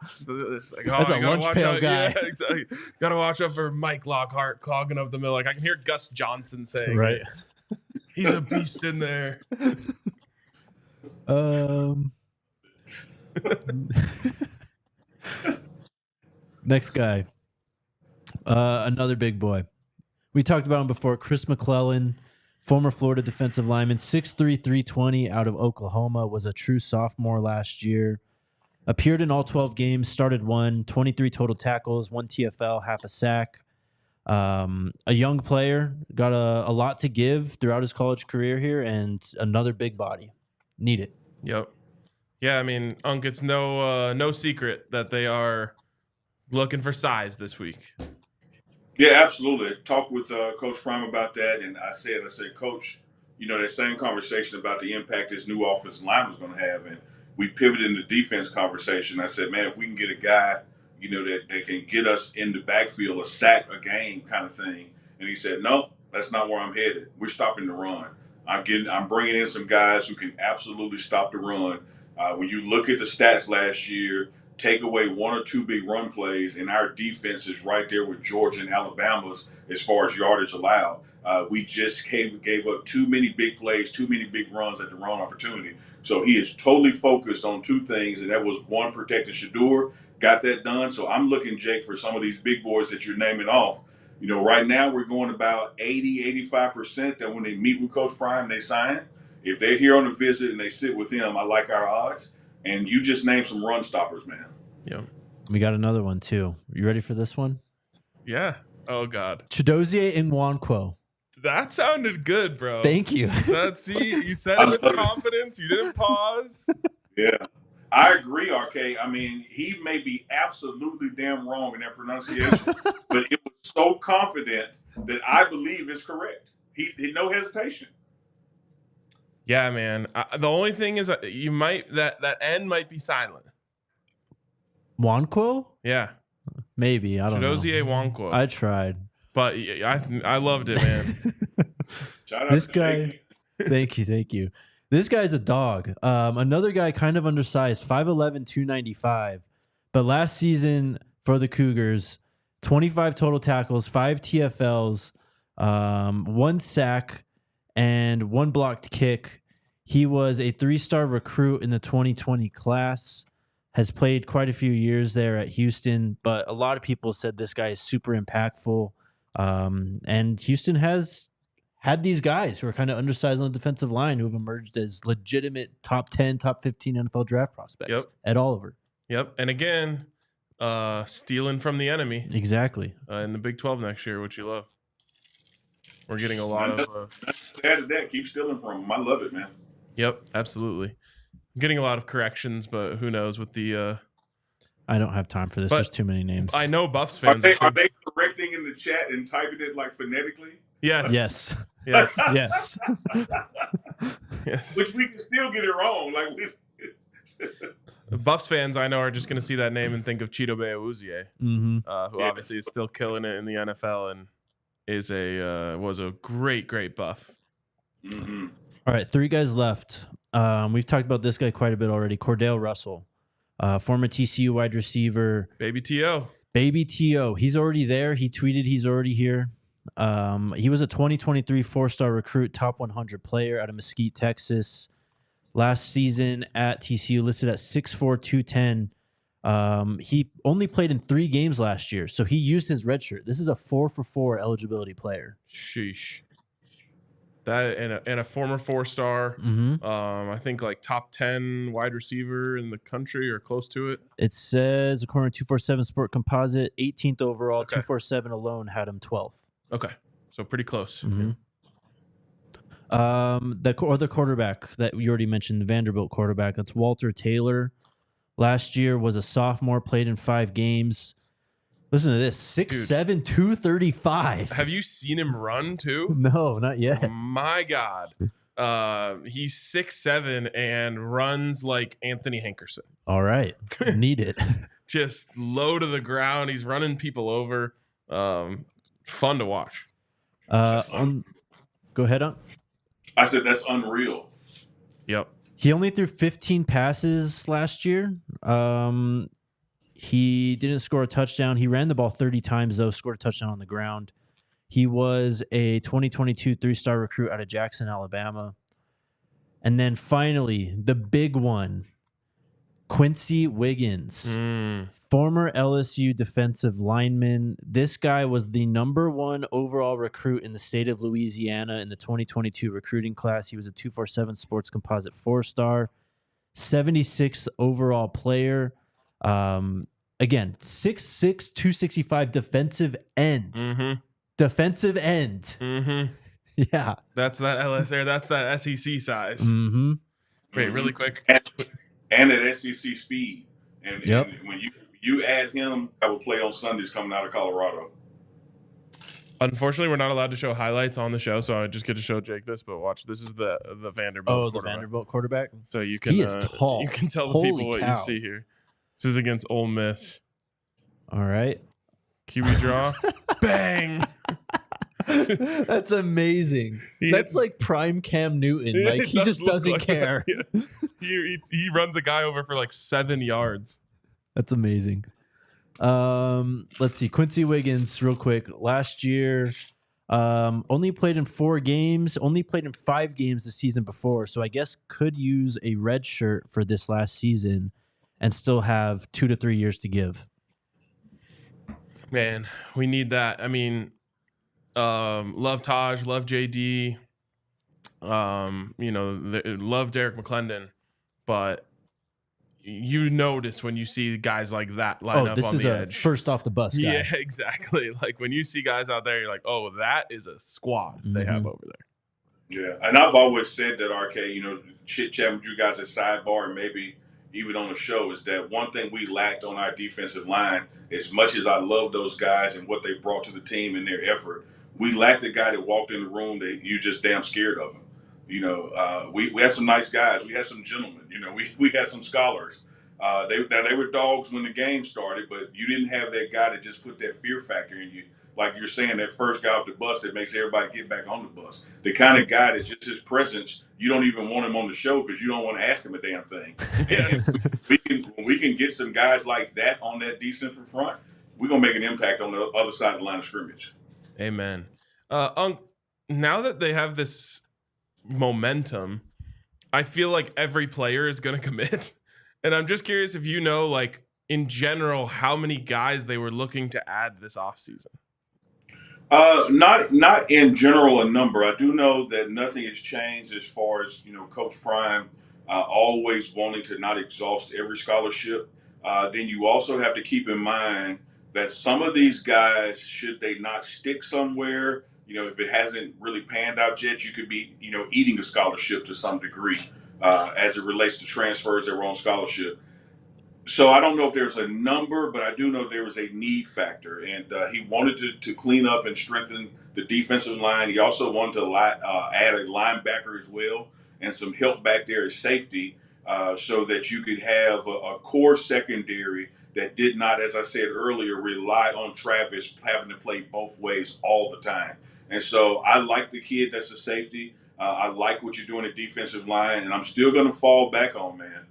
it's like, that's a lunch pail guy. Yeah, exactly. Got to watch out for Mike Lockhart clogging up the middle. Like, I can hear Gus Johnson saying, right, he's a beast in there. Next guy, another big boy. We talked about him before. Chris McClellan, former Florida defensive lineman, 6'3", 320 out of Oklahoma, was a true sophomore last year. Appeared in all 12 games, started 23 total tackles, 1 TFL, half a sack. A young player, got a lot to give throughout his college career here, and another big body. Need it. Yep. Yeah, I mean, Unc, it's no secret that they are looking for size this week. Yeah, absolutely. Talked with Coach Prime about that, and I said, Coach, that same conversation about the impact this new offensive line was going to have, and we pivoted into defense conversation. I said, man, if we can get a guy, that can get us in the backfield, a sack a game kind of thing. And he said, no, that's not where I'm headed. We're stopping the run. I'm bringing in some guys who can absolutely stop the run. When you look at the stats last year, take away 1 or 2 big run plays, and our defense is right there with Georgia and Alabama's as far as yardage allowed. We just gave up too many big plays, too many big runs at the wrong opportunity. So he is totally focused on 2 things, and that was 1, protecting Shador. Got that done. So I'm looking, Jake, for some of these big boys that you're naming off. Right now we're going about 80-85% that when they meet with Coach Prime, they sign. If they're here on a visit and they sit with him, I like our odds. And you just named some run stoppers, man. Yeah. We got another one too. You ready for this one? Yeah. Oh God. Chidozie Nwankwo. That sounded good, bro. Thank you. You said it with confidence. You didn't pause. Yeah. I agree, RK. I mean, he may be absolutely damn wrong in that pronunciation, but it was so confident that I believe it's correct. He no hesitation. Yeah, man. The only thing is that that end might be silent. Nwankwo? Yeah. Maybe. I don't know. Chidozie Nwankwo. I tried. But I loved it, man. Shout out This to guy. Thank you. This guy's a dog. Another guy kind of undersized, 5'11", 295. But last season for the Cougars, 25 total tackles, 5 TFLs, 1 sack, and 1 blocked kick. He was a 3-star recruit in the 2020 class, has played quite a few years there at Houston, but a lot of people said this guy is super impactful. And Houston has had these guys who are kind of undersized on the defensive line who have emerged as legitimate top 10, top 15 NFL draft prospects at Oliver. Yep. And again, stealing from the enemy. Exactly. In the Big 12 next year, which you love. We're getting a lot of... Add that. Keep stealing from them. I love it, man. Yep, absolutely. I'm getting a lot of corrections, but who knows with the... I don't have time for this. There's too many names. I know Buffs fans... Are they correcting in the chat and typing it like phonetically? Yes. Yes. Yes. Yes. Yes. Which we can still get it wrong. The Buffs fans I know are just going to see that name and think of Chidobe Awuzie, who obviously is still killing it in the NFL and was a great Buff. Mm-hmm. All right, 3 guys left. We've talked about this guy quite a bit already. Cordell Russell, former TCU wide receiver. Baby T.O. He's already there. He tweeted he's already here. He was a 2023 4-star recruit, top 100 player out of Mesquite, Texas. Last season at TCU, listed at 6'4", 210. He only played in 3 games last year, so he used his red shirt. This is a 4-for-4 eligibility player. Sheesh. That and a former 4-star. I think like top 10 wide receiver in the country or close to it. It says, according to 247 Sport Composite, 18th overall. Okay. 247 alone had him 12th. Okay, so pretty close. The other quarterback that you already mentioned, the Vanderbilt quarterback, that's Walter Taylor. Last year was a sophomore, played in 5 games. Listen to this, 6'7", 235. Have you seen him run too? No, not yet. Oh my God. He's 6'7" and runs like Anthony Hankerson. All right, need it. Just low to the ground. He's running people over. Fun to watch. Go ahead on. I said that's unreal. Yep. He only threw 15 passes last year. He didn't score a touchdown. He ran the ball 30 times, though, scored a touchdown on the ground. He was a 2022 3-star recruit out of Jackson, Alabama. And then finally, the big one, Quincy Wiggins, former LSU defensive lineman. This guy was the #1 overall recruit in the state of Louisiana in the 2022 recruiting class. He was a 247 Sports Composite 4-star, 76th overall player. Again, 6'6", 265 defensive end. Defensive end. Yeah. That's that LSU. That's that SEC size. Wait, really quick. And at SEC speed. And when you add him, I will play on Sundays coming out of Colorado. Unfortunately, we're not allowed to show highlights on the show, so I just get to show Jake this. But watch, this is the Vanderbilt. The Vanderbilt quarterback. So you can he is tall. You can tell the people what you see here. This is against Ole Miss. All right. QB draw. Bang. That's amazing. That's like prime Cam Newton. Like he just doesn't care. He runs a guy over for like 7 yards. That's amazing. Let's see. Quincy Wiggins, real quick. Last year, only played in 4 games. Only played in 5 games the season before. So I guess could use a red shirt for this last season and still have 2 to 3 years to give. Man, we need that. I mean, Love Taj, love JD, love Derek McClendon, but you notice when you see guys like that line up on the edge. First off the bus guy. Yeah, exactly. Like when you see guys out there, you're like, oh, that is a squad they have over there. Yeah, and I've always said that, RK, chit-chatting with you guys at Sidebar and maybe even on the show, is that one thing we lacked on our defensive line, as much as I love those guys and what they brought to the team and their effort, we lacked the guy that walked in the room that you just damn scared of him. We had some nice guys. We had some gentlemen. We had some scholars. They were dogs when the game started, but you didn't have that guy that just put that fear factor in you. Like you're saying, that first guy off the bus that makes everybody get back on the bus. The kind of guy that's just his presence, you don't even want him on the show because you don't want to ask him a damn thing. Yes. we can get some guys like that on that defensive front, we're going to make an impact on the other side of the line of scrimmage. Amen. Now that they have this momentum, I feel like every player is going to commit. And I'm just curious if like, in general, how many guys they were looking to add this offseason. Not in general a number. I do know that nothing has changed as far as Coach Prime always wanting to not exhaust every scholarship. Then you also have to keep in mind that some of these guys, should they not stick somewhere, if it hasn't really panned out yet, you could be eating a scholarship to some degree as it relates to transfers that were on scholarship. So I don't know if there's a number, but I do know there was a need factor, and he wanted to clean up and strengthen the defensive line. He also wanted to add a linebacker as well and some help back there as safety, so that you could have a core secondary that did not, as I said earlier, rely on Travis having to play both ways all the time. And so I like the kid that's a safety. I like what you're doing at defensive line, and I'm still going to fall back on, man.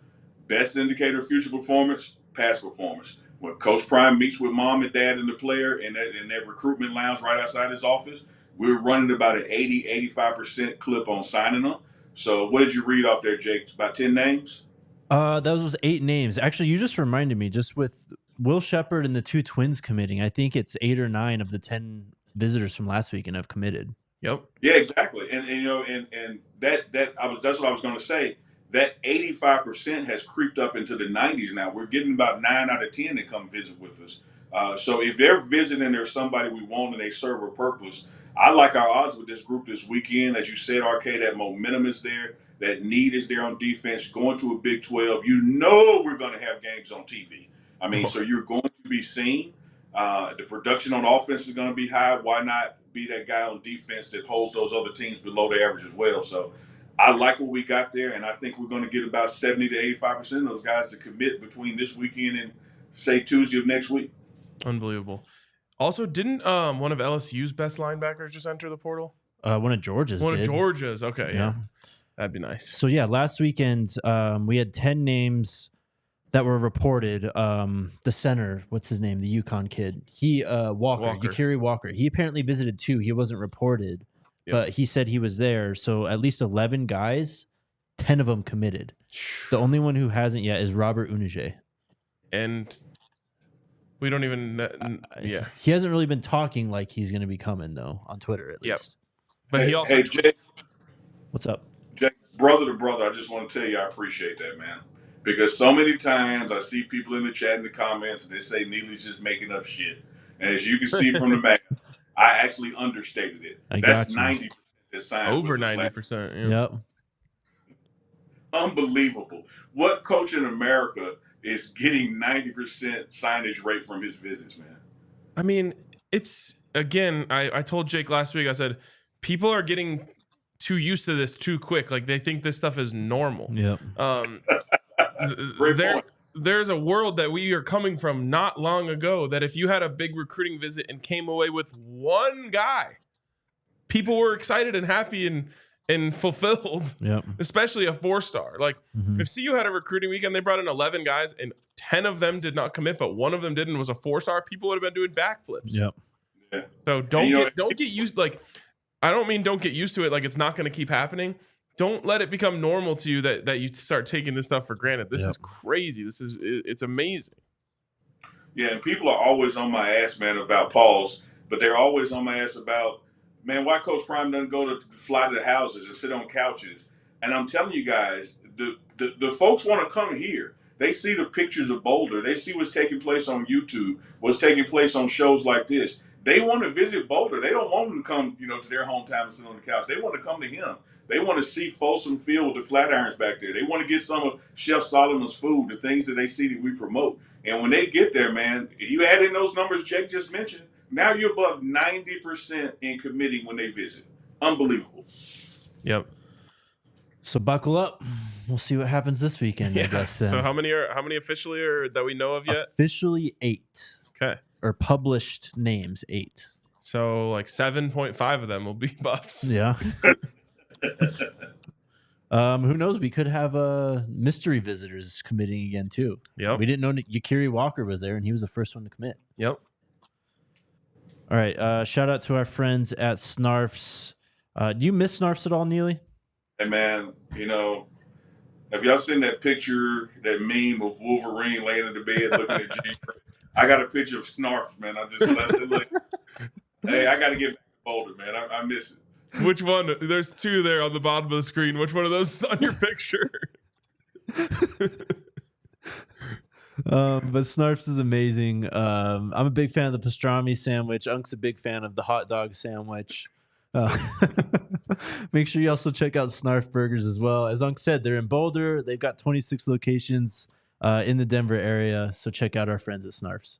Best indicator of future performance, past performance. When Coach Prime meets with mom and dad and the player in that recruitment lounge right outside his office, we're running about an 80-85% clip on signing them. So what did you read off there, Jake? About 10 names? That was 8 names. Actually, you just reminded me, just with Will Sheppard and the 2 twins committing, I think it's 8 or 9 of the 10 visitors from last weekend have committed. Yep. Yeah, exactly. And that's what I was going to say. That 85% has creeped up into the 90s now. We're getting about 9 out of 10 that come visit with us. So if they're visiting, there's somebody we want and they serve a purpose. I like our odds with this group this weekend. As you said, RK, that momentum is there. That need is there on defense. Going to a Big 12, we're going to have games on TV. I mean, so you're going to be seen. The production on offense is going to be high. Why not be that guy on defense that holds those other teams below the average as well? So I like what we got there, and I think we're going to get about 70 to 85% of those guys to commit between this weekend and, say, Tuesday of next week. Unbelievable. Also, didn't one of LSU's best linebackers just enter the portal? One of Georgia's One did. of Georgia's. Okay, yeah. That'd be nice. So, yeah, last weekend we had 10 names that were reported. The center, what's his name? The UConn kid. Walker. Yakiri Walker. He apparently visited 2. He wasn't reported. Yep. But he said he was there. So at least 11 guys, 10 of them committed. The only one who hasn't yet is Robert Unije. And we don't even, He hasn't really been talking like he's going to be coming, though, on Twitter at least. But he also. Hey, Jake. What's up? Jake, brother to brother, I just want to tell you I appreciate that, man. Because so many times I see people in the chat in the comments and they say Neely's just making up shit. And as you can see from the back, I actually understated it. That's 90% that signed. Over 90%. Yeah. Yep. Unbelievable. What coach in America is getting 90% signage rate from his visits, man? I mean, it's, again, I told Jake last week, I said, people are getting too used to this too quick. Like, they think this stuff is normal. Yep. There's a world that we are coming from not long ago that if you had a big recruiting visit and came away with one guy, people were excited and happy and fulfilled. Yep. Especially a 4-star. Like if CU had a recruiting weekend, they brought in 11 guys and 10 of them did not commit, but one of them didn't, was a 4-star. People would have been doing backflips. Yep. Yeah. So don't get used. Like, I don't mean don't get used to it. Like it's not going to keep happening. Don't let it become normal to you that you start taking this stuff for granted. This is crazy. It's amazing. Yeah, and people are always on my ass, man, about Pauls, but they're always on my ass about man, why Coach Prime doesn't go to fly to the houses and sit on couches. And I'm telling you guys, the folks want to come here. They see the pictures of Boulder. They see what's taking place on YouTube, what's taking place on shows like this. They want to visit Boulder. They don't want them to come, to their hometown and sit on the couch. They want to come to him. They want to see Folsom Field with the Flatirons back there. They want to get some of Chef Solomon's food, the things that they see that we promote. And when they get there, man, you add in those numbers Jake just mentioned, now you're above 90% in committing when they visit. Unbelievable. Yep. So buckle up. We'll see what happens this weekend, I guess. So how many officially are that we know of yet? Officially 8. Okay. Or published names 8. So like 7.5 of them will be Buffs. Yeah. Who knows? We could have mystery visitors committing again too. Yep. We didn't know Yakiri Walker was there, and he was the first one to commit. Yep. All right. Shout out to our friends at Snarfs. Do you miss Snarfs at all, Neely? Hey man, have y'all seen that picture, that meme of Wolverine laying in the bed looking at G? I got a picture of Snarfs, man. I just look. Hey, I got to get back to Boulder, man. I miss it. Which one? There's 2 there on the bottom of the screen. Which one of those is on your picture? But Snarfs is amazing. I'm a big fan of the pastrami sandwich. Unc's a big fan of the hot dog sandwich. Make sure you also check out Snarf Burgers as well. As Unc said, they're in Boulder. They've got 26 locations in the Denver area. So check out our friends at Snarfs.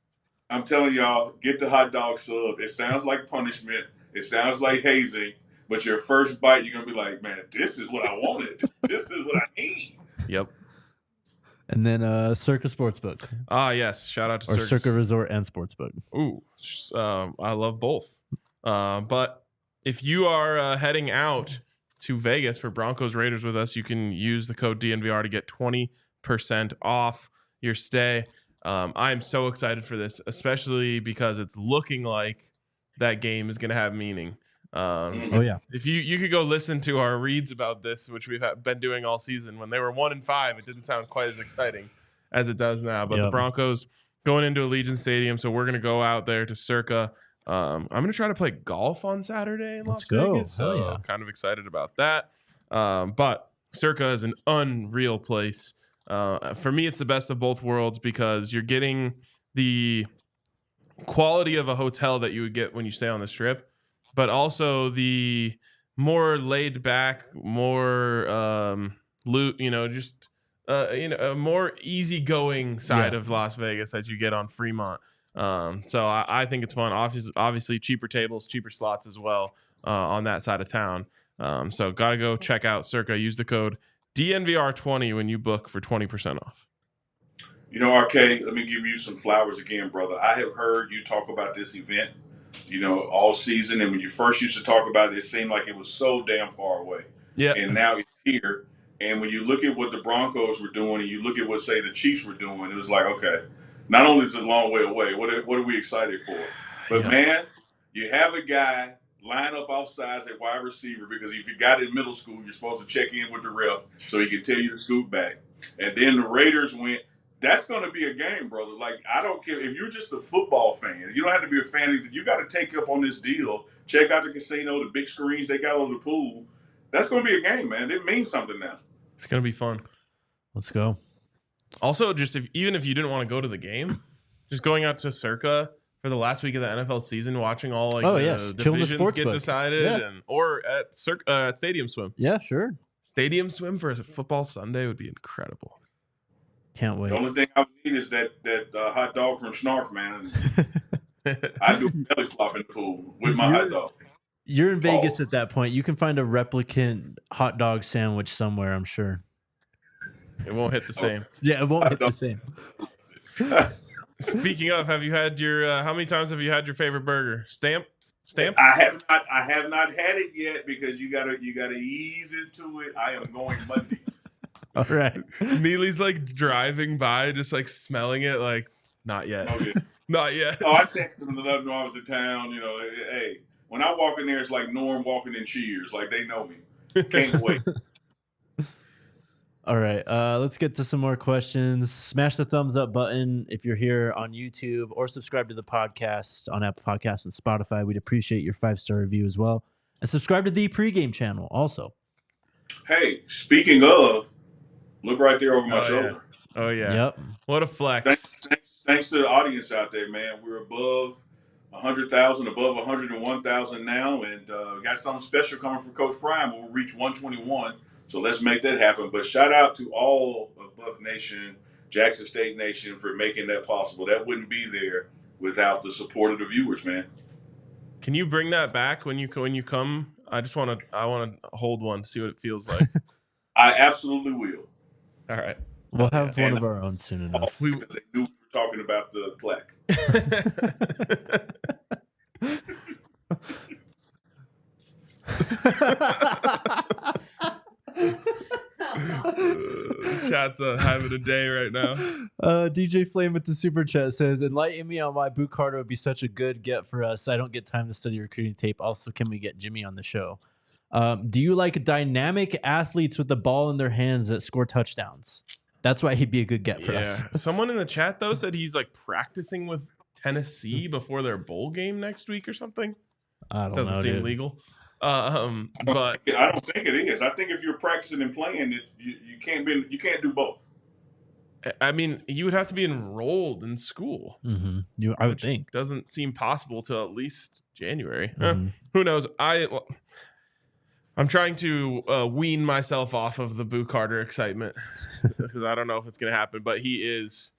I'm telling y'all, get the hot dog sub. It sounds like punishment. It sounds like hazing. But your first bite, you're going to be like, man, this is what I wanted. This is what I need. Yep. And then Circa Sportsbook. Yes. Shout out to Or Circa Resort and Sportsbook. Ooh, I love both. But if you are heading out to Vegas for Broncos Raiders with us, you can use the code DNVR to get 20% off your stay. I am so excited for this, especially because it's looking like that game is going to have meaning. Oh yeah. If you could go listen to our reads about this, which we've been doing all season. When they were 1-5, it didn't sound quite as exciting as it does now. But the Broncos going into Allegiant Stadium, so we're going to go out there to Circa. I'm going to try to play golf on Saturday in Las Vegas. So kind of excited about that. But Circa is an unreal place. For me, it's the best of both worlds because you're getting the quality of a hotel that you would get when you stay on the Strip, but also the more laid back, more a more easygoing side of Las Vegas that you get on Fremont. So I think it's fun. Obviously, cheaper tables, cheaper slots as well on that side of town. So got to go check out Circa. Use the code DNVR20 when you book for 20% off. RK, let me give you some flowers again, brother. I have heard you talk about this event, all season. And when you first used to talk about it, it seemed like it was so damn far away. Yeah. And now it's here. And when you look at what the Broncos were doing and you look at what, say, the Chiefs were doing, it was like, okay, not only is it a long way away, what are we excited for? But, man, you have a guy line up off sides at wide receiver because if you got it in middle school, you're supposed to check in with the ref so he can tell you to scoot back. And then the Raiders went. That's going to be a game, brother. Like, I don't care if you're just a football fan. You don't have to be a fan. You got to take up on this deal. Check out the casino, the big screens they got on the pool. That's going to be a game, man. It means something now. It's going to be fun. Let's go. Also, just even if you didn't want to go to the game, just going out to Circa for the last week of the NFL season, watching all the divisions get decided, or at Stadium Swim. Yeah, sure. Stadium Swim for a football Sunday would be incredible. Can't wait. The only thing I need is that hot dog from Snarf, man. I do belly flop in the pool with my hot dog. You're in Vegas at that point. You can find a replicant hot dog sandwich somewhere, I'm sure. It won't hit the same. Yeah, it won't hit the same. Speaking of, have you had your? How many times have you had your favorite burger? Stamps? I have not had it yet because you gotta ease into it. I am going Monday. All right. Neely's like driving by, just like smelling it, like not yet. Oh, yeah. Not yet. Oh, I texted him to let him know I was in town. Hey, when I walk in there, it's like Norm walking in Cheers. Like they know me. Can't wait. All right, let's get to some more questions. Smash the thumbs up button if you're here on YouTube, or subscribe to the podcast on Apple Podcasts and Spotify. We'd appreciate your 5-star review as well. And subscribe to the pregame channel also. Hey, speaking of, look right there over my shoulder. Yeah. Oh, yeah. Yep. What a flex. Thanks to the audience out there, man. We're above 100,000, above 101,000 now, and got something special coming for Coach Prime when we reach 121. So let's make that happen. But shout out to all of Buff Nation, Jackson State Nation for making that possible. That wouldn't be there without the support of the viewers, man. Can you bring that back when you come? I want to hold one to see what it feels like. I absolutely will. All right. We'll have one of our own soon enough. Because they knew we were talking about the plaque. Chat's having a day right now. DJ Flame with the super chat says, enlighten me on why Boot Carter would be such a good get for us. I don't get time to study recruiting tape. Also, can we get Jimmy on the show? Do you like dynamic athletes with the ball in their hands that score touchdowns? That's why he'd be a good get for us. Someone in the chat, though, said he's like practicing with Tennessee before their bowl game next week or something. I don't know. Doesn't seem legal. But I don't think it is. I think if you're practicing and playing, you can't do both. I mean, you would have to be enrolled in school. Mm-hmm. I would think. Doesn't seem possible till at least January. Who knows? I'm trying to wean myself off of the Boo Carter excitement because I don't know if it's going to happen, but he is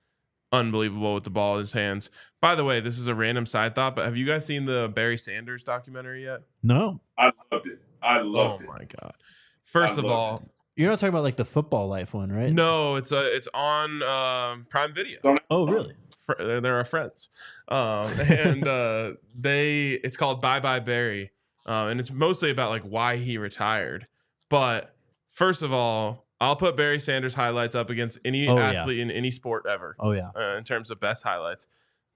unbelievable with the ball in his hands. By the way, this is a random side thought, but have you guys seen the Barry Sanders documentary yet? No. I loved it. Oh my God. First of all, you're not talking about like the Football Life one, right? No, it's on Prime Video. Oh, really? They're our friends. It's called Bye Bye Barry. And it's mostly about like why he retired. But first of all, I'll put Barry Sanders highlights up against any athlete in any sport ever. Oh, yeah. In terms of best highlights.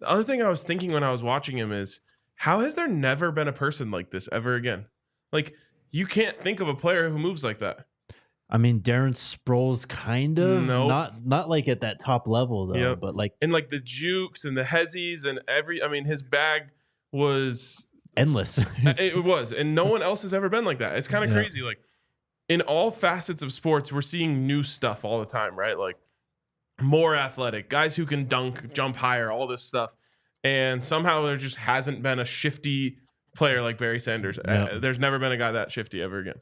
The other thing I was thinking when I was watching him is, how has there never been a person like this ever again? Like, you can't think of a player who moves like that. I mean, Darren Sproles kind of. Nope. Not like at that top level, though. But like. And like the jukes and the hezzies and his bag was endless. It was. And no one else has ever been like that. It's kind of crazy. Like, in all facets of sports, we're seeing new stuff all the time, right? Like more athletic, guys who can dunk, jump higher, all this stuff. And somehow there just hasn't been a shifty player like Barry Sanders. There's never been a guy that shifty ever again.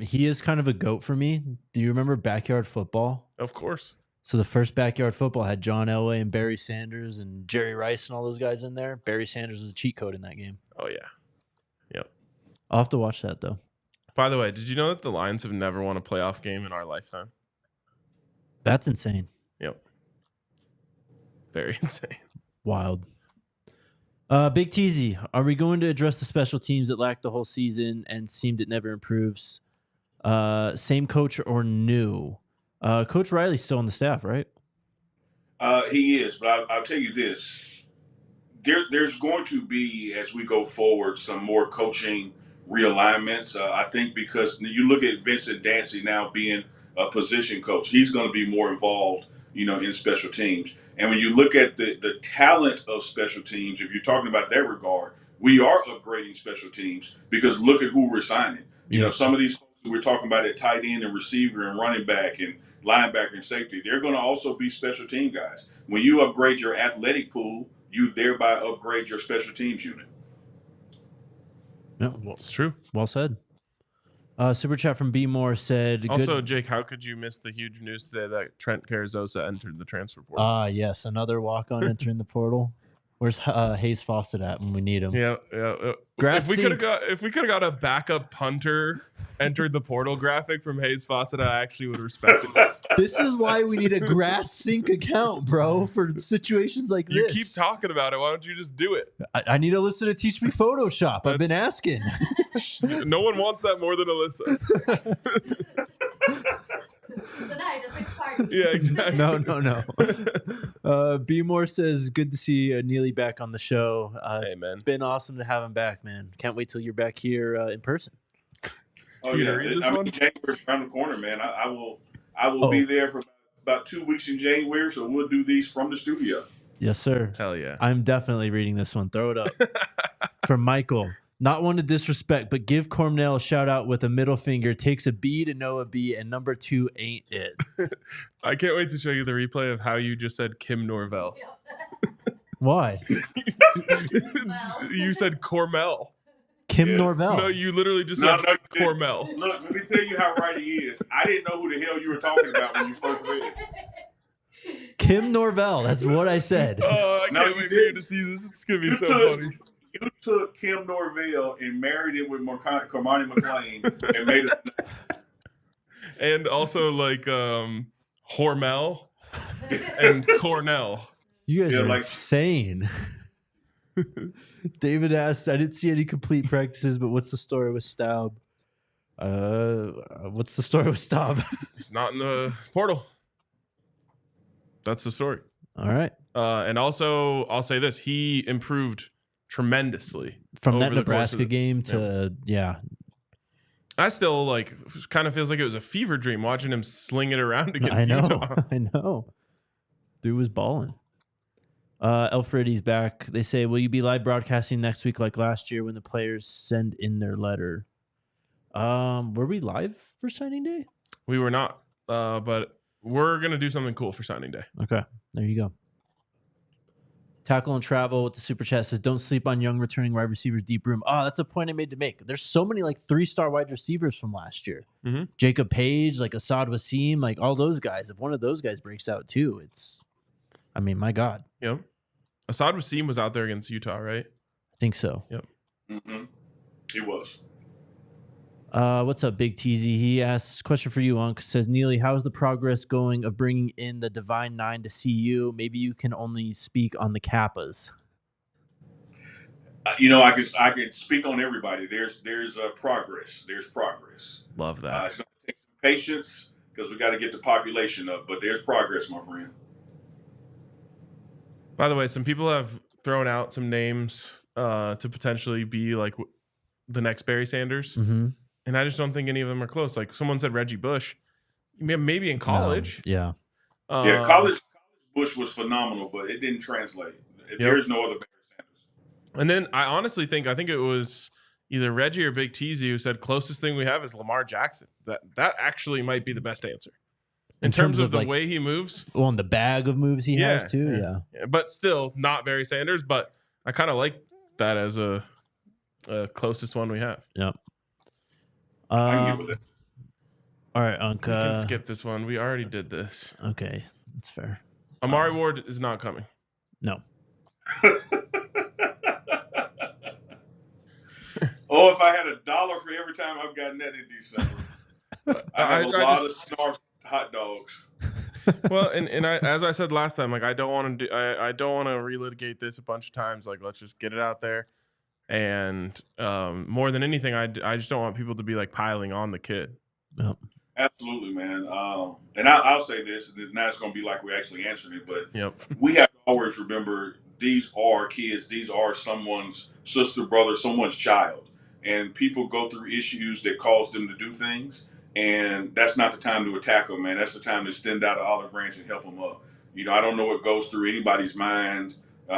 He is kind of a GOAT for me. Do you remember Backyard Football? Of course. So the first Backyard Football had John Elway and Barry Sanders and Jerry Rice and all those guys in there. Barry Sanders was a cheat code in that game. Oh, yeah. Yep. I'll have to watch that, though. By the way, did you know that the Lions have never won a playoff game in our lifetime? That's insane. Yep. Very insane. Wild. Big Teasy, are we going to address the special teams that lacked the whole season and seemed it never improves? Same coach or new? Coach Riley's still on the staff, right? He is, but I'll tell you this. There's going to be, as we go forward, some more coaching realignments. I think because you look at Vincent Dancy now being a position coach, he's going to be more involved, in special teams. And when you look at the talent of special teams, if you're talking about that regard, we are upgrading special teams because look at who we're signing. Some of these folks that we're talking about at tight end and receiver and running back and linebacker and safety, they're going to also be special team guys. When you upgrade your athletic pool, you thereby upgrade your special teams unit. Yeah, well, it's true. Well said. Super chat from B Moore said. Also, Jake, how could you miss the huge news today that Trent Carrizosa entered the transfer portal? Yes, another walk-on entering the portal. Where's Hayes Fawcett at when we need him? Yeah. If we could have got a backup punter entered the portal graphic from Hayes Fawcett, I actually would respect it. This is why we need a grass sink account, bro, for situations like this. You keep talking about it. Why don't you just do it? I need Alyssa to teach me Photoshop. I've been asking. No one wants that more than Alyssa. Tonight, a big party. Yeah, exactly. No. B Moore says, good to see Neely back on the show. Hey, man. It's been awesome to have him back, man. Can't wait till you're back here in person. Oh You yeah, gonna read this one? January's around the corner, man. I will be there for about 2 weeks in January, so we'll do these from the studio. Yes, sir. Hell yeah. I'm definitely reading this one. Throw it up. From Michael. Not one to disrespect, but give Cornell a shout out with a middle finger. Takes a B to know a B, and number 2 ain't it. I can't wait to show you the replay of how you just said Kim Norvell. Why? You said Cormel. Kim Norvell. No, you literally just said Cormel. Look, let me tell you how right he is. I didn't know who the hell you were talking about when you first read it. Kim Norvell. That's what I said. Oh, I can't wait for you to see this. It's going to be so funny. You took Kim Norvell and married it with Cormani McLean and made it. And also like Hormel and Cornell. You guys are insane. David asked, I didn't see any complete practices, but what's the story with Staub? What's the story with Staub? He's not in the portal. That's the story. All right. And also, I'll say this. He improved tremendously. From that Nebraska game to, I still kind of feels like it was a fever dream watching him sling it around against Utah. I know. Dude was balling. Alfredi's back. They say, will you be live broadcasting next week like last year when the players send in their letter? Were we live for signing day? We were not, but we're going to do something cool for signing day. Okay, there you go. Tackle and Travel with the super chat says, don't sleep on young returning wide receivers deep room. Oh, that's a point I made to make. There's so many 3-star wide receivers from last year. Mm-hmm. Jacob Page, Asad Wasim, all those guys. If one of those guys breaks out too, my God. Yep. Asad Wasim was out there against Utah, right? I think so. Yep. Mm-hmm. He was. What's up, Big Teasy? He asks, question for you, Unc. Says, Neely, how's the progress going of bringing in the Divine Nine to CU? Maybe you can only speak on the Kappas. I could speak on everybody. There's progress. There's progress. Love that. It's going to take some patience because we got to get the population up, but there's progress, my friend. By the way, some people have thrown out some names to potentially be the next Barry Sanders. Mm-hmm. And I just don't think any of them are close. Someone said Reggie Bush. Maybe in college. No. Yeah. College Bush was phenomenal, but it didn't translate. There's no other Barry Sanders. And then I honestly think it was either Reggie or Big Teasy who said closest thing we have is Lamar Jackson. That actually might be the best answer. In terms of the way he moves. Well, and the bag of moves he has too. Yeah. But still not Barry Sanders, but I kind of like that as a closest one we have. Yep. I can get with it. All right, Unc. We can skip this one. We already did this. Okay, that's fair. Amari Ward is not coming. No. Oh, if I had $1 for every time I've gotten that in December. I have a lot of snarf hot dogs. Well, and I, as I said last time, I don't want to relitigate this a bunch of times. Let's just get it out there. And more than anything, I just don't want people to be piling on the kid. Yep. Absolutely, man. And I'll say this, and now it's going to be like we're actually answering it, but we have to always remember these are kids. These are someone's sister, brother, someone's child. And people go through issues that cause them to do things. And that's not the time to attack them, man. That's the time to extend out an olive branch and help them up. I don't know what goes through anybody's mind. They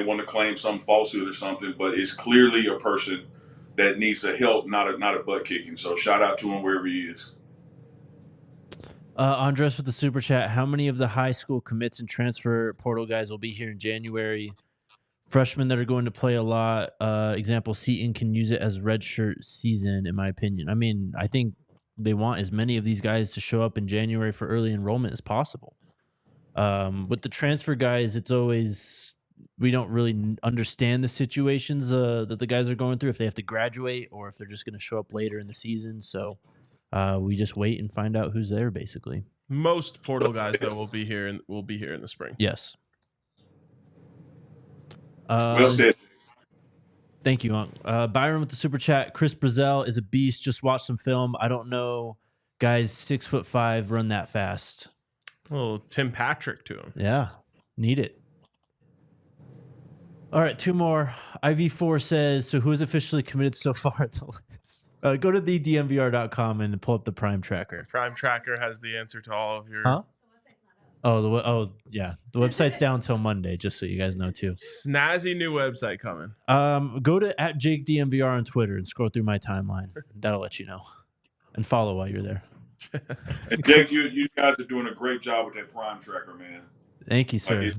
want to claim some falsehood or something, but it's clearly a person that needs a help, not a butt kicking. So shout out to him wherever he is. Andres with the super chat. How many of the high school commits and transfer portal guys will be here in January? Freshmen that are going to play a lot. Example, Seton can use it as redshirt season, in my opinion. I think they want as many of these guys to show up in January for early enrollment as possible. With the transfer guys, it's always, we don't really understand the situations that the guys are going through, if they have to graduate or if they're just going to show up later in the season. So we just wait and find out who's there, basically. Most portal guys that will be here in the spring. Yes. Well said. Thank you, Unc. Byron with the super chat. Chris Brazel is a beast. Just watch some film. I don't know guys 6'5" run that fast. Well, Tim Patrick to him. Yeah, need it. All right, two more. IV4 says, so who is officially committed so far at the list? Go to thednvr.com and pull up the Prime Tracker. Prime Tracker has the answer to all of your. Huh? Yeah. The website's down until Monday, just so you guys know too. Snazzy new website coming. Go to @JakeDNVR on Twitter and scroll through my timeline. That'll let you know. And follow while you're there. Jake, you guys are doing a great job with that Prime Tracker, man. Thank you, sir.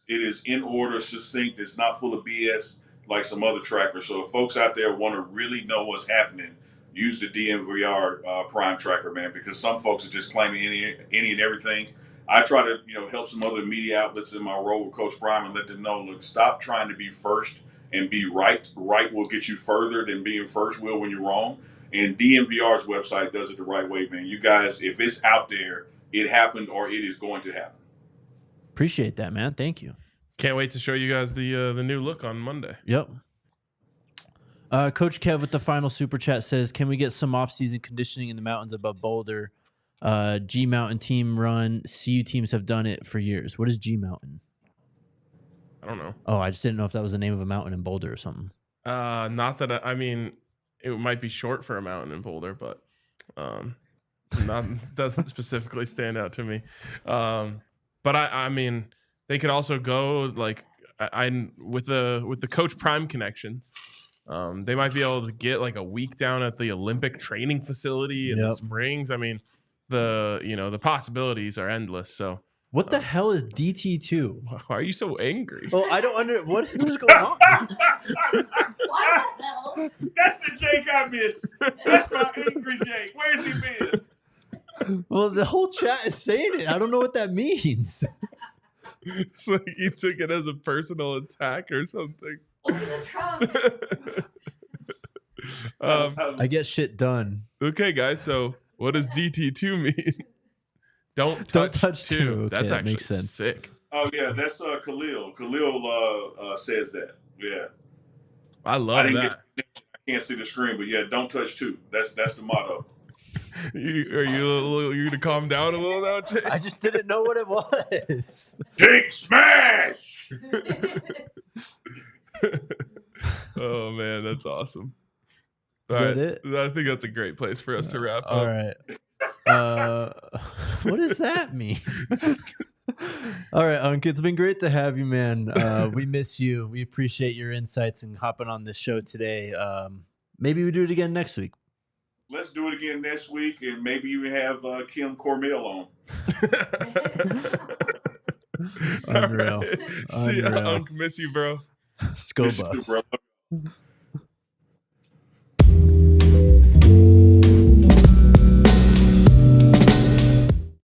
It is in order, succinct. It's not full of BS like some other trackers. So if folks out there want to really know what's happening, use the DNVR Prime Tracker, man, because some folks are just claiming any and everything. I try to, help some other media outlets in my role with Coach Prime and let them know, look, stop trying to be first and be right. Right will get you further than being first will when you're wrong. And DNVR's website does it the right way, man. You guys, if it's out there, it happened or it is going to happen. Appreciate that, man. Thank you. Can't wait to show you guys the new look on Monday. Yep. Coach Kev with the final super chat says, can we get some off-season conditioning in the mountains above Boulder? G Mountain team run. CU teams have done it for years. What is G Mountain? I don't know. Oh, I just didn't know if that was the name of a mountain in Boulder or something. Not that I mean, it might be short for a mountain in Boulder, but doesn't specifically stand out to me. But I mean, they could also go like with the Coach Prime connections. They might be able to get like a week down at the Olympic training facility in the Springs. I mean, the possibilities are endless. So what the hell is DT2? Why are you so angry? Well, I don't what is going on? Why the hell? That's the Jake I miss. That's my angry Jake. Where's he been? Well, the whole chat is saying it. I don't know what that means. It's like he took it as a personal attack or something. Open the trunk. I get shit done. Okay, guys. So what does DT2 mean? Don't touch two. Okay, That's that actually makes sense. sick. Oh yeah, that's Khalil. Khalil says that. Yeah, I love I that. can't see the screen, but yeah, don't touch two. That's the motto. You gonna calm down a little now, Jake? I just didn't know what it was. Jake smash. Oh man, that's awesome. Is that it? I think that's a great place for us to wrap up. All right. What does that mean? All right, Unc, it's been great to have you, man. We miss you. We appreciate your insights and hopping on this show today. Maybe we do it again next week. Let's do it again next week, and maybe even have Kim Cormel on. Unreal. Right. See ya, Unc. Miss you, bro. Sco Buffs. Bro.